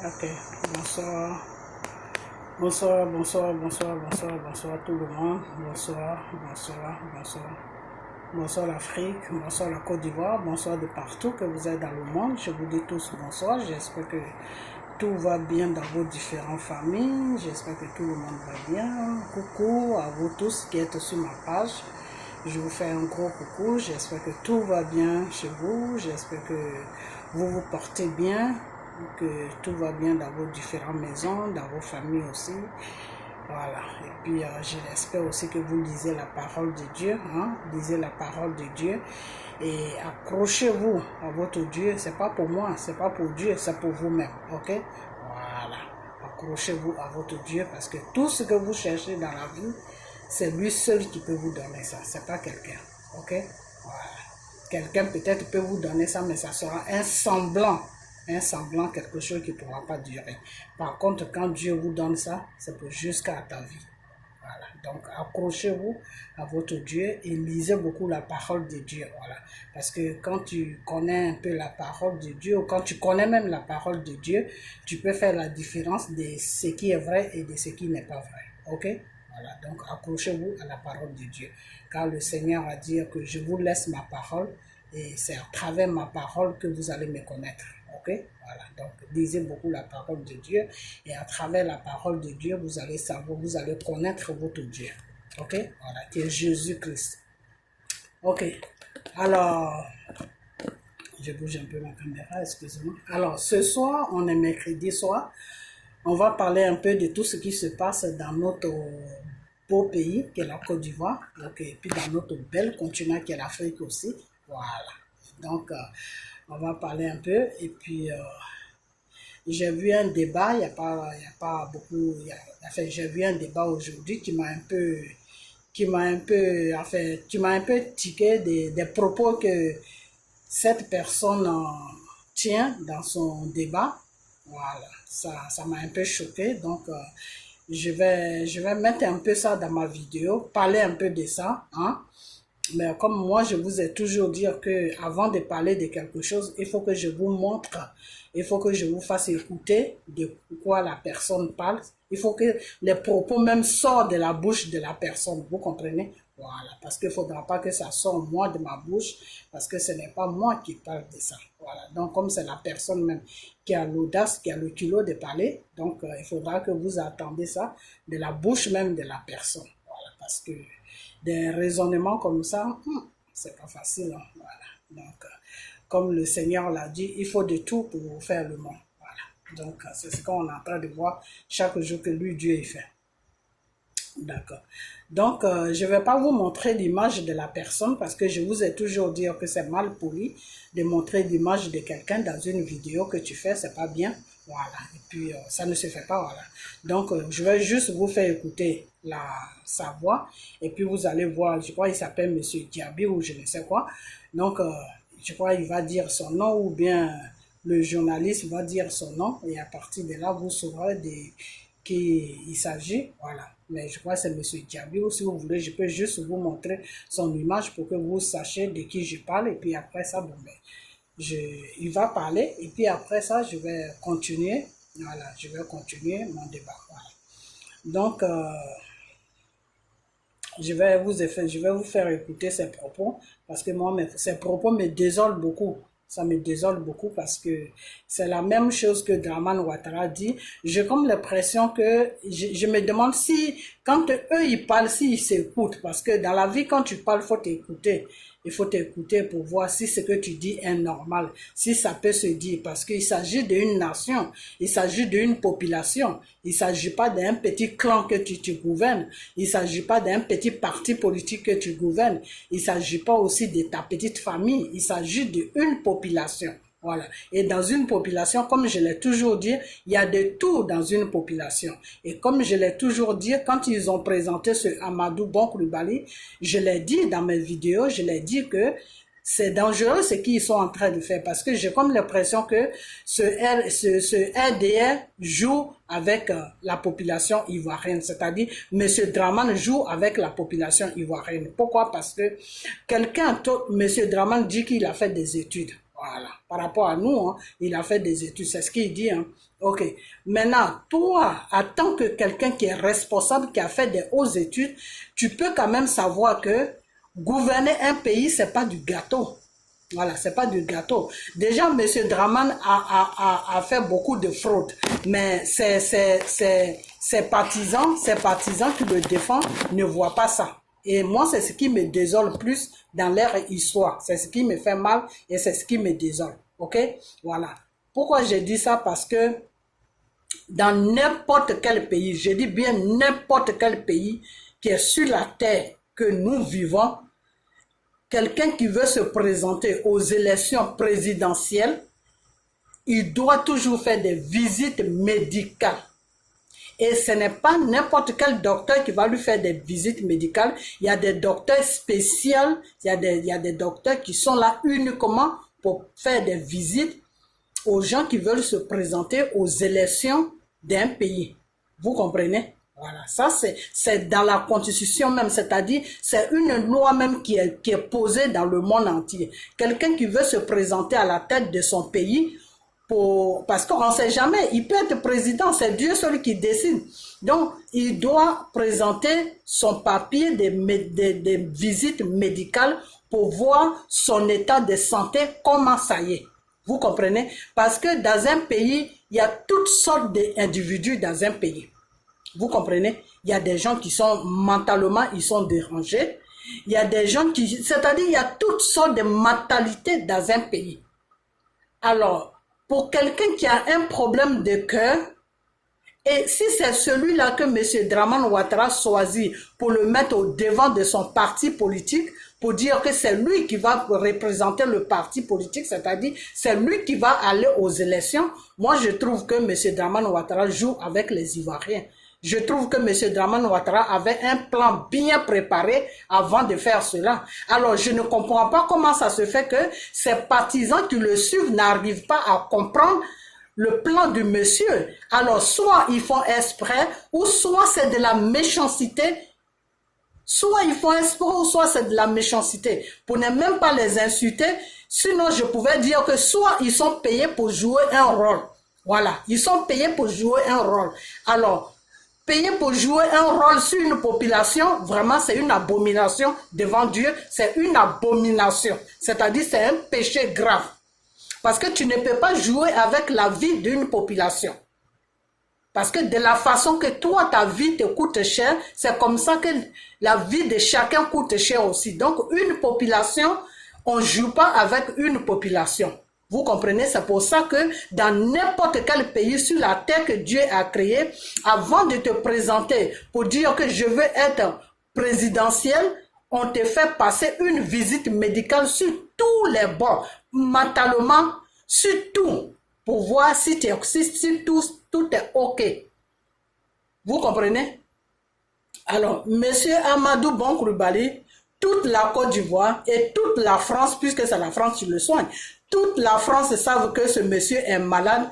Ok, bonsoir. Bonsoir, bonsoir, bonsoir, bonsoir, bonsoir tout le monde. Bonsoir, bonsoir, bonsoir. Bonsoir l'Afrique, bonsoir la Côte d'Ivoire, bonsoir de partout que vous êtes dans le monde. Je vous dis tous bonsoir. J'espère que tout va bien dans vos différentes familles. J'espère que tout le monde va bien. Coucou à vous tous qui êtes sur ma page. Je vous fais un gros coucou. J'espère que tout va bien chez vous. J'espère que vous vous portez bien, que tout va bien dans vos différentes maisons, dans vos familles aussi. Voilà. Et puis, j'espère aussi que vous lisez la parole de Dieu. Lisez la parole de Dieu. Et accrochez-vous à votre Dieu. C'est pas pour moi, c'est pas pour Dieu, c'est pour vous-même. Ok? Voilà. Accrochez-vous à votre Dieu parce que tout ce que vous cherchez dans la vie, c'est lui seul qui peut vous donner ça. C'est pas quelqu'un. Ok? Voilà. Quelqu'un peut-être peut vous donner ça, mais ça sera un semblant, quelque chose qui ne pourra pas durer. Par contre, quand Dieu vous donne ça, c'est pour jusqu'à ta vie. Voilà. Donc, accrochez-vous à votre Dieu et lisez beaucoup la parole de Dieu. Voilà. Parce que quand tu connais un peu la parole de Dieu, ou quand tu connais même la parole de Dieu, tu peux faire la différence de ce qui est vrai et de ce qui n'est pas vrai. Ok? Voilà, donc accrochez-vous à la parole de Dieu. Car le Seigneur a dit que je vous laisse ma parole et c'est à travers ma parole que vous allez me connaître. Ok? Voilà, donc lisez beaucoup la parole de Dieu et à travers la parole de Dieu, vous allez savoir, vous allez connaître votre Dieu. Ok? Voilà, qui est Jésus-Christ. Ok, alors, je bouge un peu ma caméra, excusez-moi. Alors, ce soir, on est mercredi soir. On va parler un peu de tout ce qui se passe dans notre beau pays, qui est la Côte d'Ivoire, et puis dans notre bel continent, qui est l'Afrique aussi. Voilà. Donc, on va parler un peu. Et puis, j'ai vu un débat, il n'y a pas beaucoup, enfin, j'ai vu un débat aujourd'hui qui m'a un peu tiqué des propos que cette personne tient dans son débat. Voilà, ça m'a un peu choqué, donc je vais mettre un peu ça dans ma vidéo, parler un peu de ça, Mais comme moi, je vous ai toujours dit que avant de parler de quelque chose, il faut que je vous montre, il faut que je vous fasse écouter de quoi la personne parle. Il faut que les propos même sortent de la bouche de la personne, vous comprenez? Voilà, parce qu'il ne faudra pas que ça sorte moi de ma bouche, parce que ce n'est pas moi qui parle de ça. Voilà, donc comme c'est la personne même qui a l'audace, qui a le culot de parler, donc il faudra que vous attendez ça de la bouche même de la personne. Voilà, parce que des raisonnements comme ça, c'est pas facile. Voilà. Donc, comme le Seigneur l'a dit, il faut de tout pour faire le monde. Voilà. Donc, c'est ce qu'on est en train de voir chaque jour que lui, Dieu, il fait. D'accord. Donc, je ne vais pas vous montrer l'image de la personne parce que je vous ai toujours dit que c'est mal poli de montrer l'image de quelqu'un dans une vidéo que tu fais, c'est pas bien. Voilà. Et puis, ça ne se fait pas, voilà. Donc, je vais juste vous faire écouter sa voix et puis vous allez voir, je crois qu'il s'appelle Monsieur Diaby ou je ne sais quoi. Donc, je crois qu'il va dire son nom ou bien le journaliste va dire son nom et à partir de là, vous saurez de qui il s'agit, voilà. Mais je crois que c'est M. Diaby, ou si vous voulez, je peux juste vous montrer son image pour que vous sachiez de qui je parle, et puis après ça, bon, ben, il va parler, et puis après ça, je vais continuer, voilà, je vais continuer mon débat, voilà. Donc, je vais vous faire écouter ses propos, parce que moi, ses propos me désolent beaucoup. Ça me désole beaucoup parce que c'est la même chose que Dramane Ouattara dit. J'ai comme l'impression que je me demande si, quand eux ils parlent, s'ils s'écoutent. Parce que dans la vie, quand tu parles, il faut t'écouter. Il faut t'écouter pour voir si ce que tu dis est normal, si ça peut se dire. Parce qu'il s'agit d'une nation, il s'agit d'une population. Il ne s'agit pas d'un petit clan que tu gouvernes. Il ne s'agit pas d'un petit parti politique que tu gouvernes. Il ne s'agit pas aussi de ta petite famille. Il s'agit d'une population. Voilà. Et dans une population, comme je l'ai toujours dit, il y a de tout dans une population. Et comme je l'ai toujours dit, quand ils ont présenté ce Amadou Bon Coulibaly, je l'ai dit dans mes vidéos, je l'ai dit que c'est dangereux ce qu'ils sont en train de faire parce que j'ai comme l'impression que ce RDR joue avec la population ivoirienne, c'est-à-dire M. Dramane joue avec la population ivoirienne. Pourquoi? Parce que M. Dramane dit qu'il a fait des études. Voilà. Par rapport à nous, il a fait des études, c'est ce qu'il dit. Ok. Maintenant, toi, en tant que quelqu'un qui est responsable, qui a fait des hautes études, tu peux quand même savoir que gouverner un pays, c'est pas du gâteau. Voilà, c'est pas du gâteau. Déjà, M. Draman a fait beaucoup de fraude, mais ses partisans qui le défendent ne voient pas ça. Et moi, c'est ce qui me désole plus dans leur histoire. C'est ce qui me fait mal et c'est ce qui me désole. Ok? Voilà. Pourquoi j'ai dit ça? Parce que dans n'importe quel pays, je dis bien n'importe quel pays qui est sur la terre que nous vivons, quelqu'un qui veut se présenter aux élections présidentielles, il doit toujours faire des visites médicales. Et ce n'est pas n'importe quel docteur qui va lui faire des visites médicales. Il y a des docteurs spéciaux, il y a des docteurs qui sont là uniquement pour faire des visites aux gens qui veulent se présenter aux élections d'un pays. Vous comprenez? Voilà, ça c'est dans la constitution même, c'est-à-dire c'est une loi même qui est posée dans le monde entier. Quelqu'un qui veut se présenter à la tête de son pays, parce qu'on ne sait jamais, il peut être président, c'est Dieu seul qui décide. Donc, il doit présenter son papier des visites médicales pour voir son état de santé, comment ça y est. Vous comprenez? Parce que dans un pays, il y a toutes sortes d'individus dans un pays. Vous comprenez? Il y a des gens qui sont mentalement, ils sont dérangés. Il y a des gens c'est-à-dire il y a toutes sortes de mentalités dans un pays. Alors, pour quelqu'un qui a un problème de cœur, et si c'est celui-là que M. Draman Ouattara choisit pour le mettre au devant de son parti politique, pour dire que c'est lui qui va représenter le parti politique, c'est-à-dire c'est lui qui va aller aux élections, moi je trouve que M. Draman Ouattara joue avec les Ivoiriens. Je trouve que M. Draman Ouattara avait un plan bien préparé avant de faire cela. Alors, je ne comprends pas comment ça se fait que ces partisans qui le suivent n'arrivent pas à comprendre le plan du monsieur. Alors, soit ils font exprès, ou soit c'est de la méchanceté. Soit ils font exprès, ou soit c'est de la méchanceté. Pour ne même pas les insulter, sinon je pouvais dire que soit ils sont payés pour jouer un rôle. Voilà, ils sont payés pour jouer un rôle. Alors, payer pour jouer un rôle sur une population, vraiment c'est une abomination devant Dieu, c'est une abomination. C'est-à-dire c'est un péché grave. Parce que tu ne peux pas jouer avec la vie d'une population. Parce que de la façon que toi, ta vie te coûte cher, c'est comme ça que la vie de chacun coûte cher aussi. Donc une population, on ne joue pas avec une population. Vous comprenez? C'est pour ça que dans n'importe quel pays sur la terre que Dieu a créé, avant de te présenter pour dire que je veux être présidentiel, on te fait passer une visite médicale sur tous les bords, mentalement, sur tout, pour voir si tout est OK. Vous comprenez? Alors, M. Amadou Bon Coulibaly, toute la Côte d'Ivoire et toute la France, puisque c'est la France qui le soigne, toute la France savent que ce monsieur est malade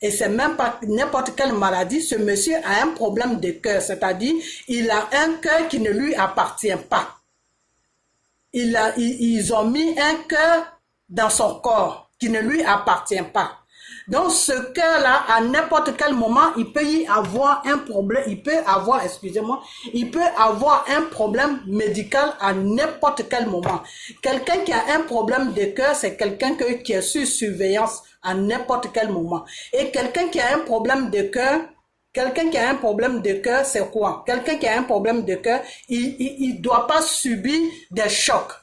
et c'est même pas n'importe quelle maladie. Ce monsieur a un problème de cœur, c'est-à-dire il a un cœur qui ne lui appartient pas. Ils ont mis un cœur dans son corps qui ne lui appartient pas. Donc ce cœur-là, à n'importe quel moment, il peut y avoir un problème, il peut avoir un problème médical à n'importe quel moment. Quelqu'un qui a un problème de cœur, c'est quelqu'un qui est sur surveillance à n'importe quel moment. Et quelqu'un qui a un problème de cœur, c'est quoi? Quelqu'un qui a un problème de cœur, il ne doit pas subir des chocs.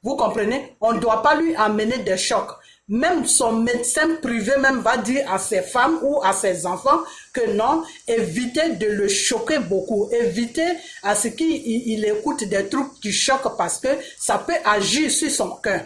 Vous comprenez? On ne doit pas lui amener des chocs. Même son médecin privé même va dire à ses femmes ou à ses enfants que non, évitez de le choquer beaucoup. Évitez à ce qu'il écoute des trucs qui choquent parce que ça peut agir sur son cœur.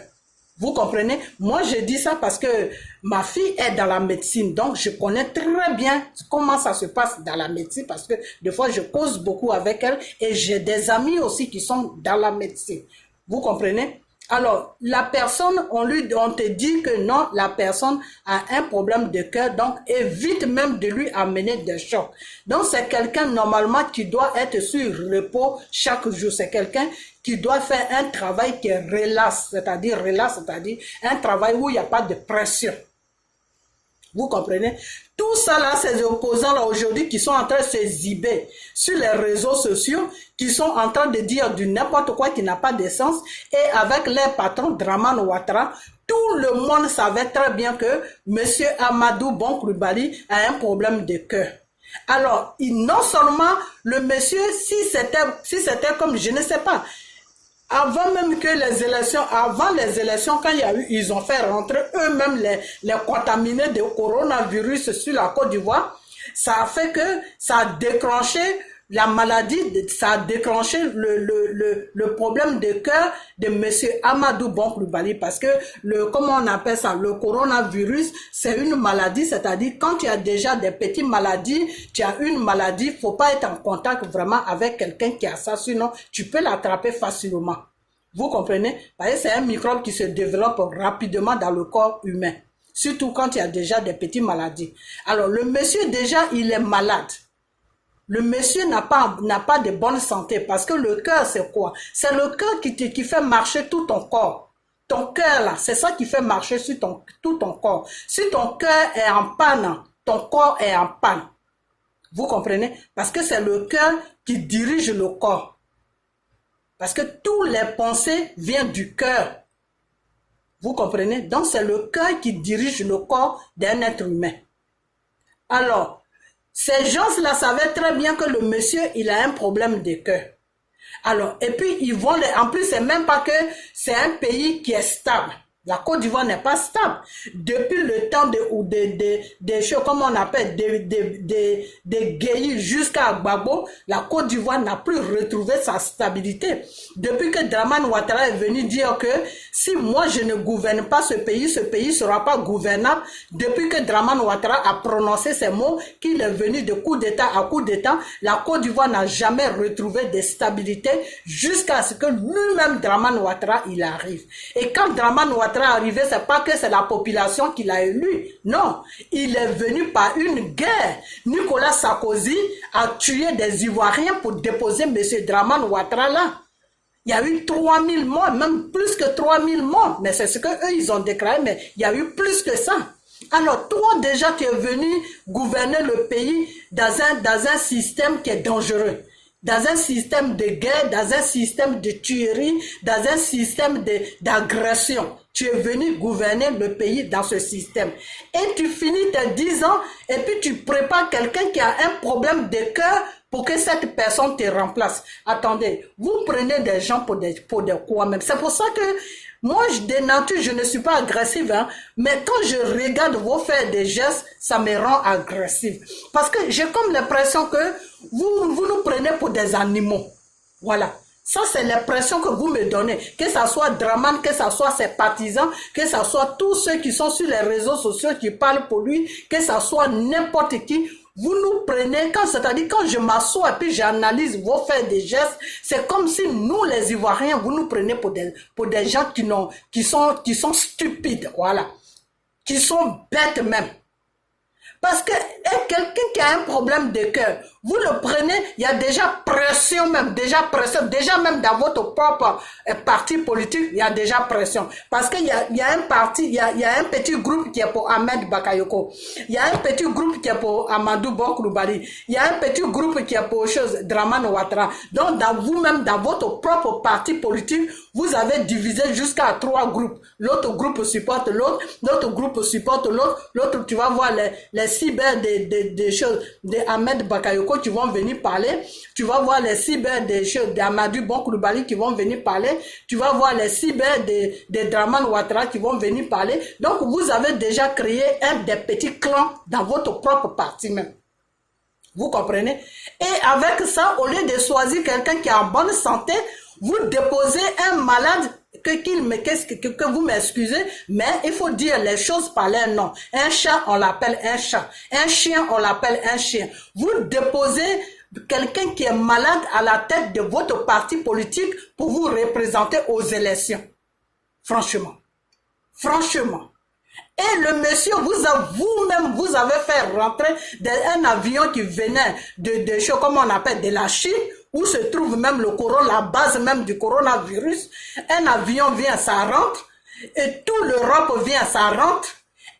Vous comprenez? Moi, je dis ça parce que ma fille est dans la médecine. Donc, je connais très bien comment ça se passe dans la médecine parce que des fois, je cause beaucoup avec elle et j'ai des amis aussi qui sont dans la médecine. Vous comprenez? Alors, la personne, on te dit que non, la personne a un problème de cœur, donc évite même de lui amener des chocs. Donc, c'est quelqu'un normalement qui doit être sur repos chaque jour. C'est quelqu'un qui doit faire un travail qui est relax, c'est-à-dire un travail où il n'y a pas de pression. Vous comprenez? Tout ça là, ces opposants là aujourd'hui qui sont en train de s'exhiber sur les réseaux sociaux, qui sont en train de dire du n'importe quoi qui n'a pas de sens, et avec leur patron Dramane Ouattara, tout le monde savait très bien que Monsieur Amadou Bon Coulibaly a un problème de cœur. Alors, non seulement le monsieur, si c'était comme, je ne sais pas, avant même que avant les élections, quand il y a eu, ils ont fait rentrer eux-mêmes les contaminés de coronavirus sur la Côte d'Ivoire, ça a fait que ça a déclenché la maladie, ça a déclenché le problème de cœur de monsieur Amadou Bon Coulibaly, parce que comment on appelle ça, le coronavirus, c'est une maladie, c'est-à-dire quand tu as déjà des petites maladies, tu as une maladie, faut pas être en contact vraiment avec quelqu'un qui a ça, sinon tu peux l'attraper facilement. Vous comprenez? Parce que c'est un microbe qui se développe rapidement dans le corps humain, surtout quand il y a déjà des petites maladies. Alors le monsieur déjà, il est malade. Le monsieur n'a pas de bonne santé, parce que le cœur, c'est quoi? C'est le cœur qui fait marcher tout ton corps. Ton cœur, là, c'est ça qui fait marcher sur tout ton corps. Si ton cœur est en panne, ton corps est en panne. Vous comprenez? Parce que c'est le cœur qui dirige le corps. Parce que toutes les pensées viennent du cœur. Vous comprenez? Donc, c'est le cœur qui dirige le corps d'un être humain. Alors, ces gens-là savaient très bien que le monsieur, il a un problème de cœur. Alors, et puis, en plus, c'est même pas que c'est un pays qui est stable. La Côte d'Ivoire n'est pas stable. Depuis le temps des choses, comme on appelle, des guéris jusqu'à Gbagbo, la Côte d'Ivoire n'a plus retrouvé sa stabilité. Depuis que Dramane Ouattara est venu dire que si moi je ne gouverne pas ce pays sera pas gouvernable. Depuis que Dramane Ouattara a prononcé ces mots, qu'il est venu de coup d'état à coup d'état, la Côte d'Ivoire n'a jamais retrouvé de stabilité jusqu'à ce que lui-même Dramane Ouattara il arrive. Et quand Dramane Ouattara arrivé, c'est pas que c'est la population qui l'a élu. Non, il est venu par une guerre. Nicolas Sarkozy a tué des Ivoiriens pour déposer M. Dramane Ouattara là. Il y a eu 3000 morts, même plus que 3000 morts. Mais c'est ce qu'eux, ils ont déclaré, mais il y a eu plus que ça. Alors, toi, déjà, tu es venu gouverner le pays dans un système qui est dangereux. Dans un système de guerre, dans un système de tuerie, dans un système d'agression. Tu es venu gouverner le pays dans ce système. Et tu finis tes 10 ans et puis tu prépares quelqu'un qui a un problème de cœur pour que cette personne te remplace. Attendez, vous prenez des gens pour des quoi même. C'est pour ça que moi, de nature, je ne suis pas agressive, hein, mais quand je regarde vos faire des gestes, ça me rend agressive. Parce que j'ai comme l'impression que vous nous prenez pour des animaux. Voilà. Ça, c'est l'impression que vous me donnez. Que ça soit Dramane, que ça soit ses partisans, que ça soit tous ceux qui sont sur les réseaux sociaux qui parlent pour lui, que ça soit n'importe qui. Vous nous prenez, c'est-à-dire quand je m'assois et puis j'analyse vos faits des gestes, c'est comme si nous, les Ivoiriens, vous nous prenez pour des gens qui sont stupides, voilà. Qui sont bêtes même. Parce que quelqu'un qui a un problème de cœur, vous le prenez, il y a déjà pression même, déjà même dans votre propre parti politique, il y a déjà pression. Parce qu'il y a un parti, il y a un petit groupe qui est pour Ahmed Bakayoko, il y a un petit groupe qui est pour Amadou Bon Coulibaly, il y a un petit groupe qui est pour Dramane Ouattara. Donc, dans vous-même, dans votre propre parti politique, vous avez divisé jusqu'à 3 groupes. L'autre groupe supporte l'autre groupe supporte l'autre, tu vas voir les cyber des choses de Ahmed Bakayoko qui vont venir parler, tu vas voir les cyber des choses d'Amadou Bon Coulibaly qui vont venir parler, tu vas voir les cyber de Dramane Ouattara qui vont venir parler. Donc vous avez déjà créé des petits clans dans votre propre parti même. Vous comprenez? Et avec ça, au lieu de choisir quelqu'un qui est en bonne santé, vous déposez un malade que vous m'excusez, mais il faut dire les choses par leur nom. Un chat, on l'appelle un chat. Un chien, on l'appelle un chien. Vous déposez quelqu'un qui est malade à la tête de votre parti politique pour vous représenter aux élections. Franchement. Franchement. Et le monsieur, vous-même, vous avez fait rentrer un avion qui venait de choses, comme on appelle, de la Chine, où se trouve même la base même du coronavirus. Un avion vient, ça rentre, et tout l'Europe vient, ça rentre.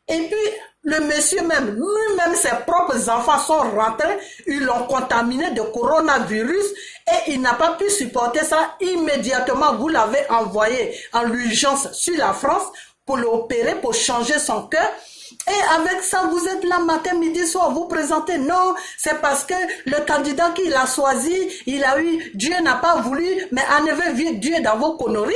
Et puis, Le monsieur même, lui-même, ses propres enfants sont rentrés, ils l'ont contaminé de coronavirus et il n'a pas pu supporter ça. Immédiatement, vous l'avez envoyé en urgence sur la France pour l'opérer, pour changer son cœur. Et avec ça, vous êtes là matin, midi, soir, vous présentez. Non, c'est parce que le candidat qu'il a choisi, il a eu, Dieu n'a pas voulu, mais en effet, Dieu dans vos conneries.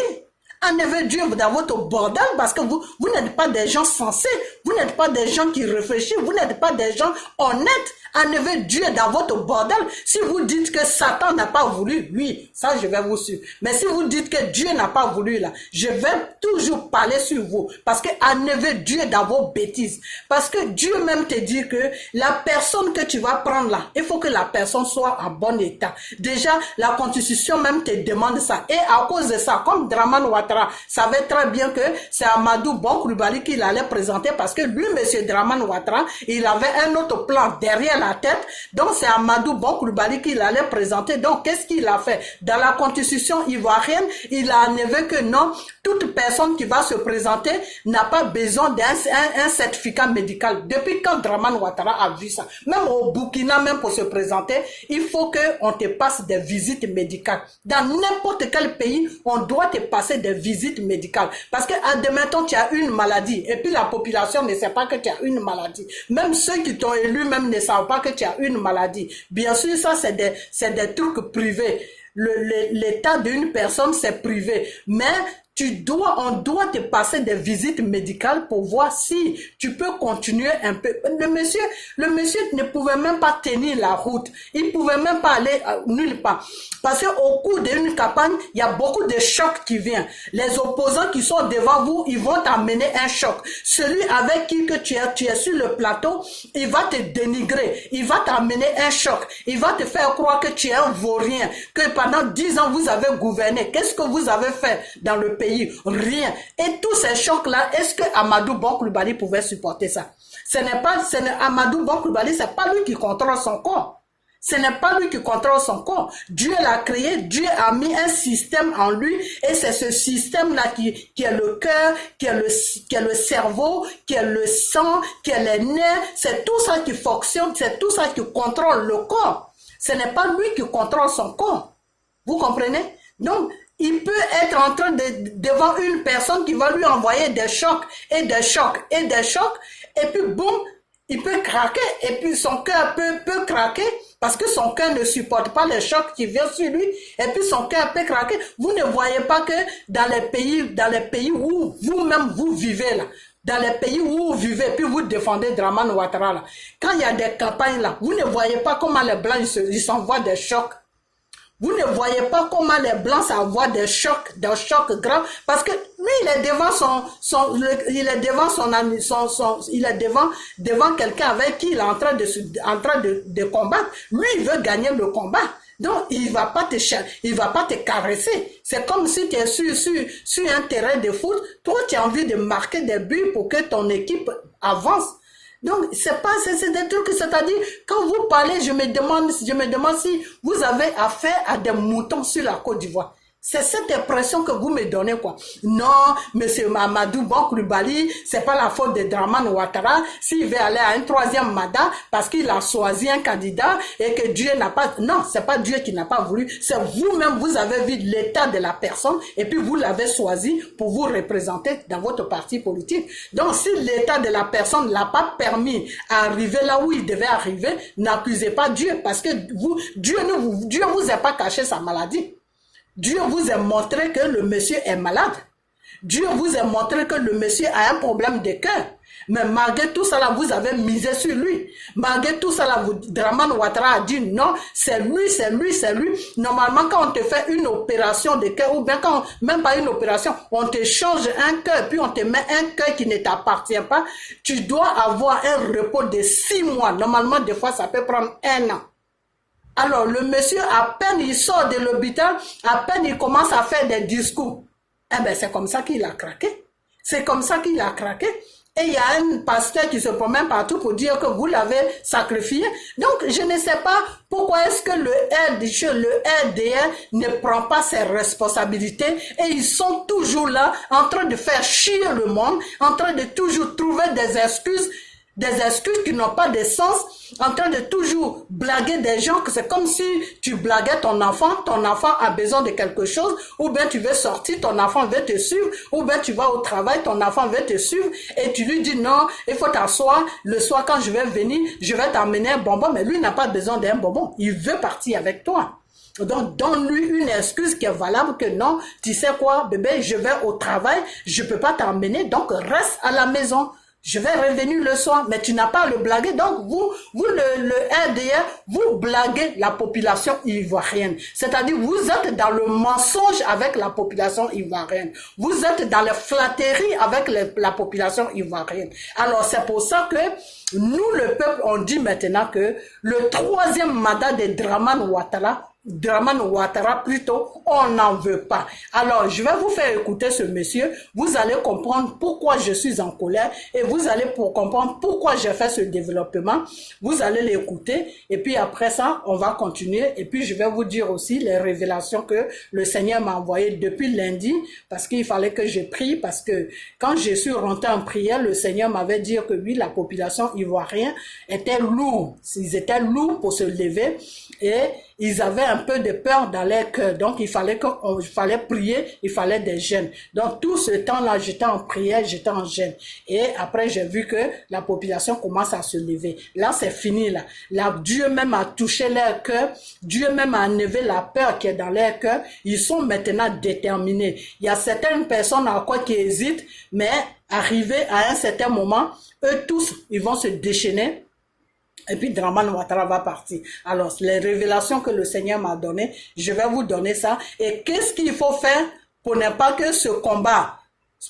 Enlevez Dieu dans votre bordel parce que vous n'êtes pas des gens sensés, vous n'êtes pas des gens qui réfléchissent, vous n'êtes pas des gens honnêtes. Enlevez Dieu dans votre bordel. Si vous dites que Satan n'a pas voulu, oui, ça je vais vous suivre. Mais si vous dites que Dieu n'a pas voulu là, je vais toujours parler sur vous. Parce que enlevez Dieu dans vos bêtises. Parce que Dieu même te dit que la personne que tu vas prendre là, il faut que la personne soit en bon état. Déjà, la constitution même te demande ça. Et à cause de ça, comme Dramane Ouattara savait très bien que c'est Amadou Bon Coulibaly qu'il allait présenter parce que lui, monsieur Dramane Ouattara, il avait un autre plan derrière la tête. Donc, c'est Amadou Bon Coulibaly qu'il allait présenter. Donc, qu'est-ce qu'il a fait? Dans la constitution ivoirienne, il a enlevé que non, toute personne qui va se présenter n'a pas besoin d'un certificat médical. Depuis quand Dramane Ouattara a vu ça? Même au Burkina, même pour se présenter, il faut qu'on te passe des visites médicales. Dans n'importe quel pays, on doit te passer des visites médicales. Parce que, admettons, tu as une maladie et puis la population ne sait pas que tu as une maladie. Même ceux qui t'ont élu même ne savent pas que tu as une maladie. Bien sûr, ça, c'est des trucs privés. L'état d'une personne, c'est privé. Mais on doit te passer des visites médicales pour voir si tu peux continuer un peu. Le monsieur ne pouvait même pas tenir la route. Il pouvait même pas aller nulle part. Parce qu'au cours d'une campagne, il y a beaucoup de chocs qui viennent. Les opposants qui sont devant vous, ils vont t'amener un choc. Celui avec qui que tu es sur le plateau, il va te dénigrer. Il va t'amener un choc. Il va te faire croire que tu es un vaurien. Que pendant 10 ans, vous avez gouverné. Qu'est-ce que vous avez fait dans le pays? Rien. Et tous ces chocs-là, est-ce que Amadou Bon Coulibaly pouvait supporter ça? Amadou Bon Coulibaly, c'est pas lui qui contrôle son corps. Ce n'est pas lui qui contrôle son corps. Dieu l'a créé, Dieu a mis un système en lui et c'est ce système-là qui est le cœur, qui est le cerveau, qui est le sang, qui est les nerfs. C'est tout ça qui fonctionne, c'est tout ça qui contrôle le corps. Ce n'est pas lui qui contrôle son corps. Vous comprenez? Donc, il peut être en train devant une personne qui va lui envoyer des chocs et des chocs et des chocs et puis boum, il peut craquer et puis son cœur peut craquer parce que son cœur ne supporte pas les chocs qui viennent sur lui et puis son cœur peut craquer. Vous ne voyez pas que dans les pays où vous-même vous vivez là, dans les pays où vous vivez, puis vous défendez Dramane Ouattara là, quand il y a des campagnes là, vous ne voyez pas comment les Blancs ils s'envoient des chocs. Vous ne voyez pas comment les Blancs s'envoient des chocs graves, parce que lui, il est devant il est devant quelqu'un avec qui il est en train de combattre. Lui, il veut gagner le combat. Donc, il va pas te caresser. C'est comme si tu es sur un terrain de foot. Toi, tu as envie de marquer des buts pour que ton équipe avance. Donc, c'est des trucs, c'est-à-dire, quand vous parlez, je me demande si vous avez affaire à des moutons sur la Côte d'Ivoire. C'est cette impression que vous me donnez, quoi. Non, monsieur Amadou Bon Coulibaly, c'est pas la faute de Dramane Ouattara s'il veut aller à un troisième mandat parce qu'il a choisi un candidat et que Dieu n'a pas... Non, c'est pas Dieu qui n'a pas voulu. C'est vous-même, vous avez vu l'état de la personne et puis vous l'avez choisi pour vous représenter dans votre parti politique. Donc, si l'état de la personne ne l'a pas permis d'arriver là où il devait arriver, n'accusez pas Dieu parce que Dieu vous a pas caché sa maladie. Dieu vous a montré que le monsieur est malade. Dieu vous a montré que le monsieur a un problème de cœur. Mais malgré tout ça, là, vous avez misé sur lui. Malgré tout ça, là, Dramane Ouattara a dit non, c'est lui. Normalement, quand on te fait une opération de cœur, ou bien quand, même pas une opération, on te change un cœur, puis on te met un cœur qui ne t'appartient pas, tu dois avoir un repos de 6 mois. Normalement, des fois, ça peut prendre 1 an. Alors, le monsieur, à peine il sort de l'hôpital, à peine il commence à faire des discours. Eh bien, c'est comme ça qu'il a craqué. C'est comme ça qu'il a craqué. Et il y a un pasteur qui se promène partout pour dire que vous l'avez sacrifié. Donc, je ne sais pas pourquoi est-ce que le RDR ne prend pas ses responsabilités et ils sont toujours là en train de faire chier le monde, en train de toujours trouver des excuses. des excuses qui n'ont pas de sens, en train de toujours blaguer des gens, que c'est comme si tu blaguais ton enfant a besoin de quelque chose, ou bien tu veux sortir, ton enfant veut te suivre, ou bien tu vas au travail, ton enfant veut te suivre, et tu lui dis non, il faut t'asseoir, le soir quand je vais venir, je vais t'amener un bonbon, mais lui n'a pas besoin d'un bonbon, il veut partir avec toi. Donc, donne-lui une excuse qui est valable que non, tu sais quoi, bébé, je vais au travail, je peux pas t'emmener, donc reste à la maison. Je vais revenir le soir, mais tu n'as pas à le blaguer. Donc, vous le RDR, vous blaguez la population ivoirienne. C'est-à-dire, vous êtes dans le mensonge avec la population ivoirienne. Vous êtes dans la flatterie avec la population ivoirienne. Alors, c'est pour ça que nous, le peuple, on dit maintenant que le troisième mandat de Dramane Ouattara plutôt, on n'en veut pas. Alors, je vais vous faire écouter ce monsieur. Vous allez comprendre pourquoi je suis en colère et vous allez comprendre pourquoi j'ai fait ce développement. Vous allez l'écouter et puis après ça, on va continuer. Et puis, je vais vous dire aussi les révélations que le Seigneur m'a envoyées depuis lundi parce qu'il fallait que je prie parce que quand je suis rentré en prière, le Seigneur m'avait dit que oui, la population ivoirienne était lourde. Ils étaient lourds pour se lever et ils avaient un peu de peur dans leur cœur. Donc, il fallait prier, il fallait des jeûnes. Donc, tout ce temps-là, j'étais en prière, j'étais en jeûne. Et après, j'ai vu que la population commence à se lever. Là, c'est fini, là. Là, Dieu même a touché leur cœur. Dieu même a enlevé la peur qui est dans leur cœur. Ils sont maintenant déterminés. Il y a certaines personnes encore qui hésitent, mais arrivé à un certain moment, eux tous, ils vont se déchaîner. Et puis Dramane Ouattara va partir. Alors, les révélations que le Seigneur m'a données, je vais vous donner ça. Et qu'est-ce qu'il faut faire pour ne pas que ce combat,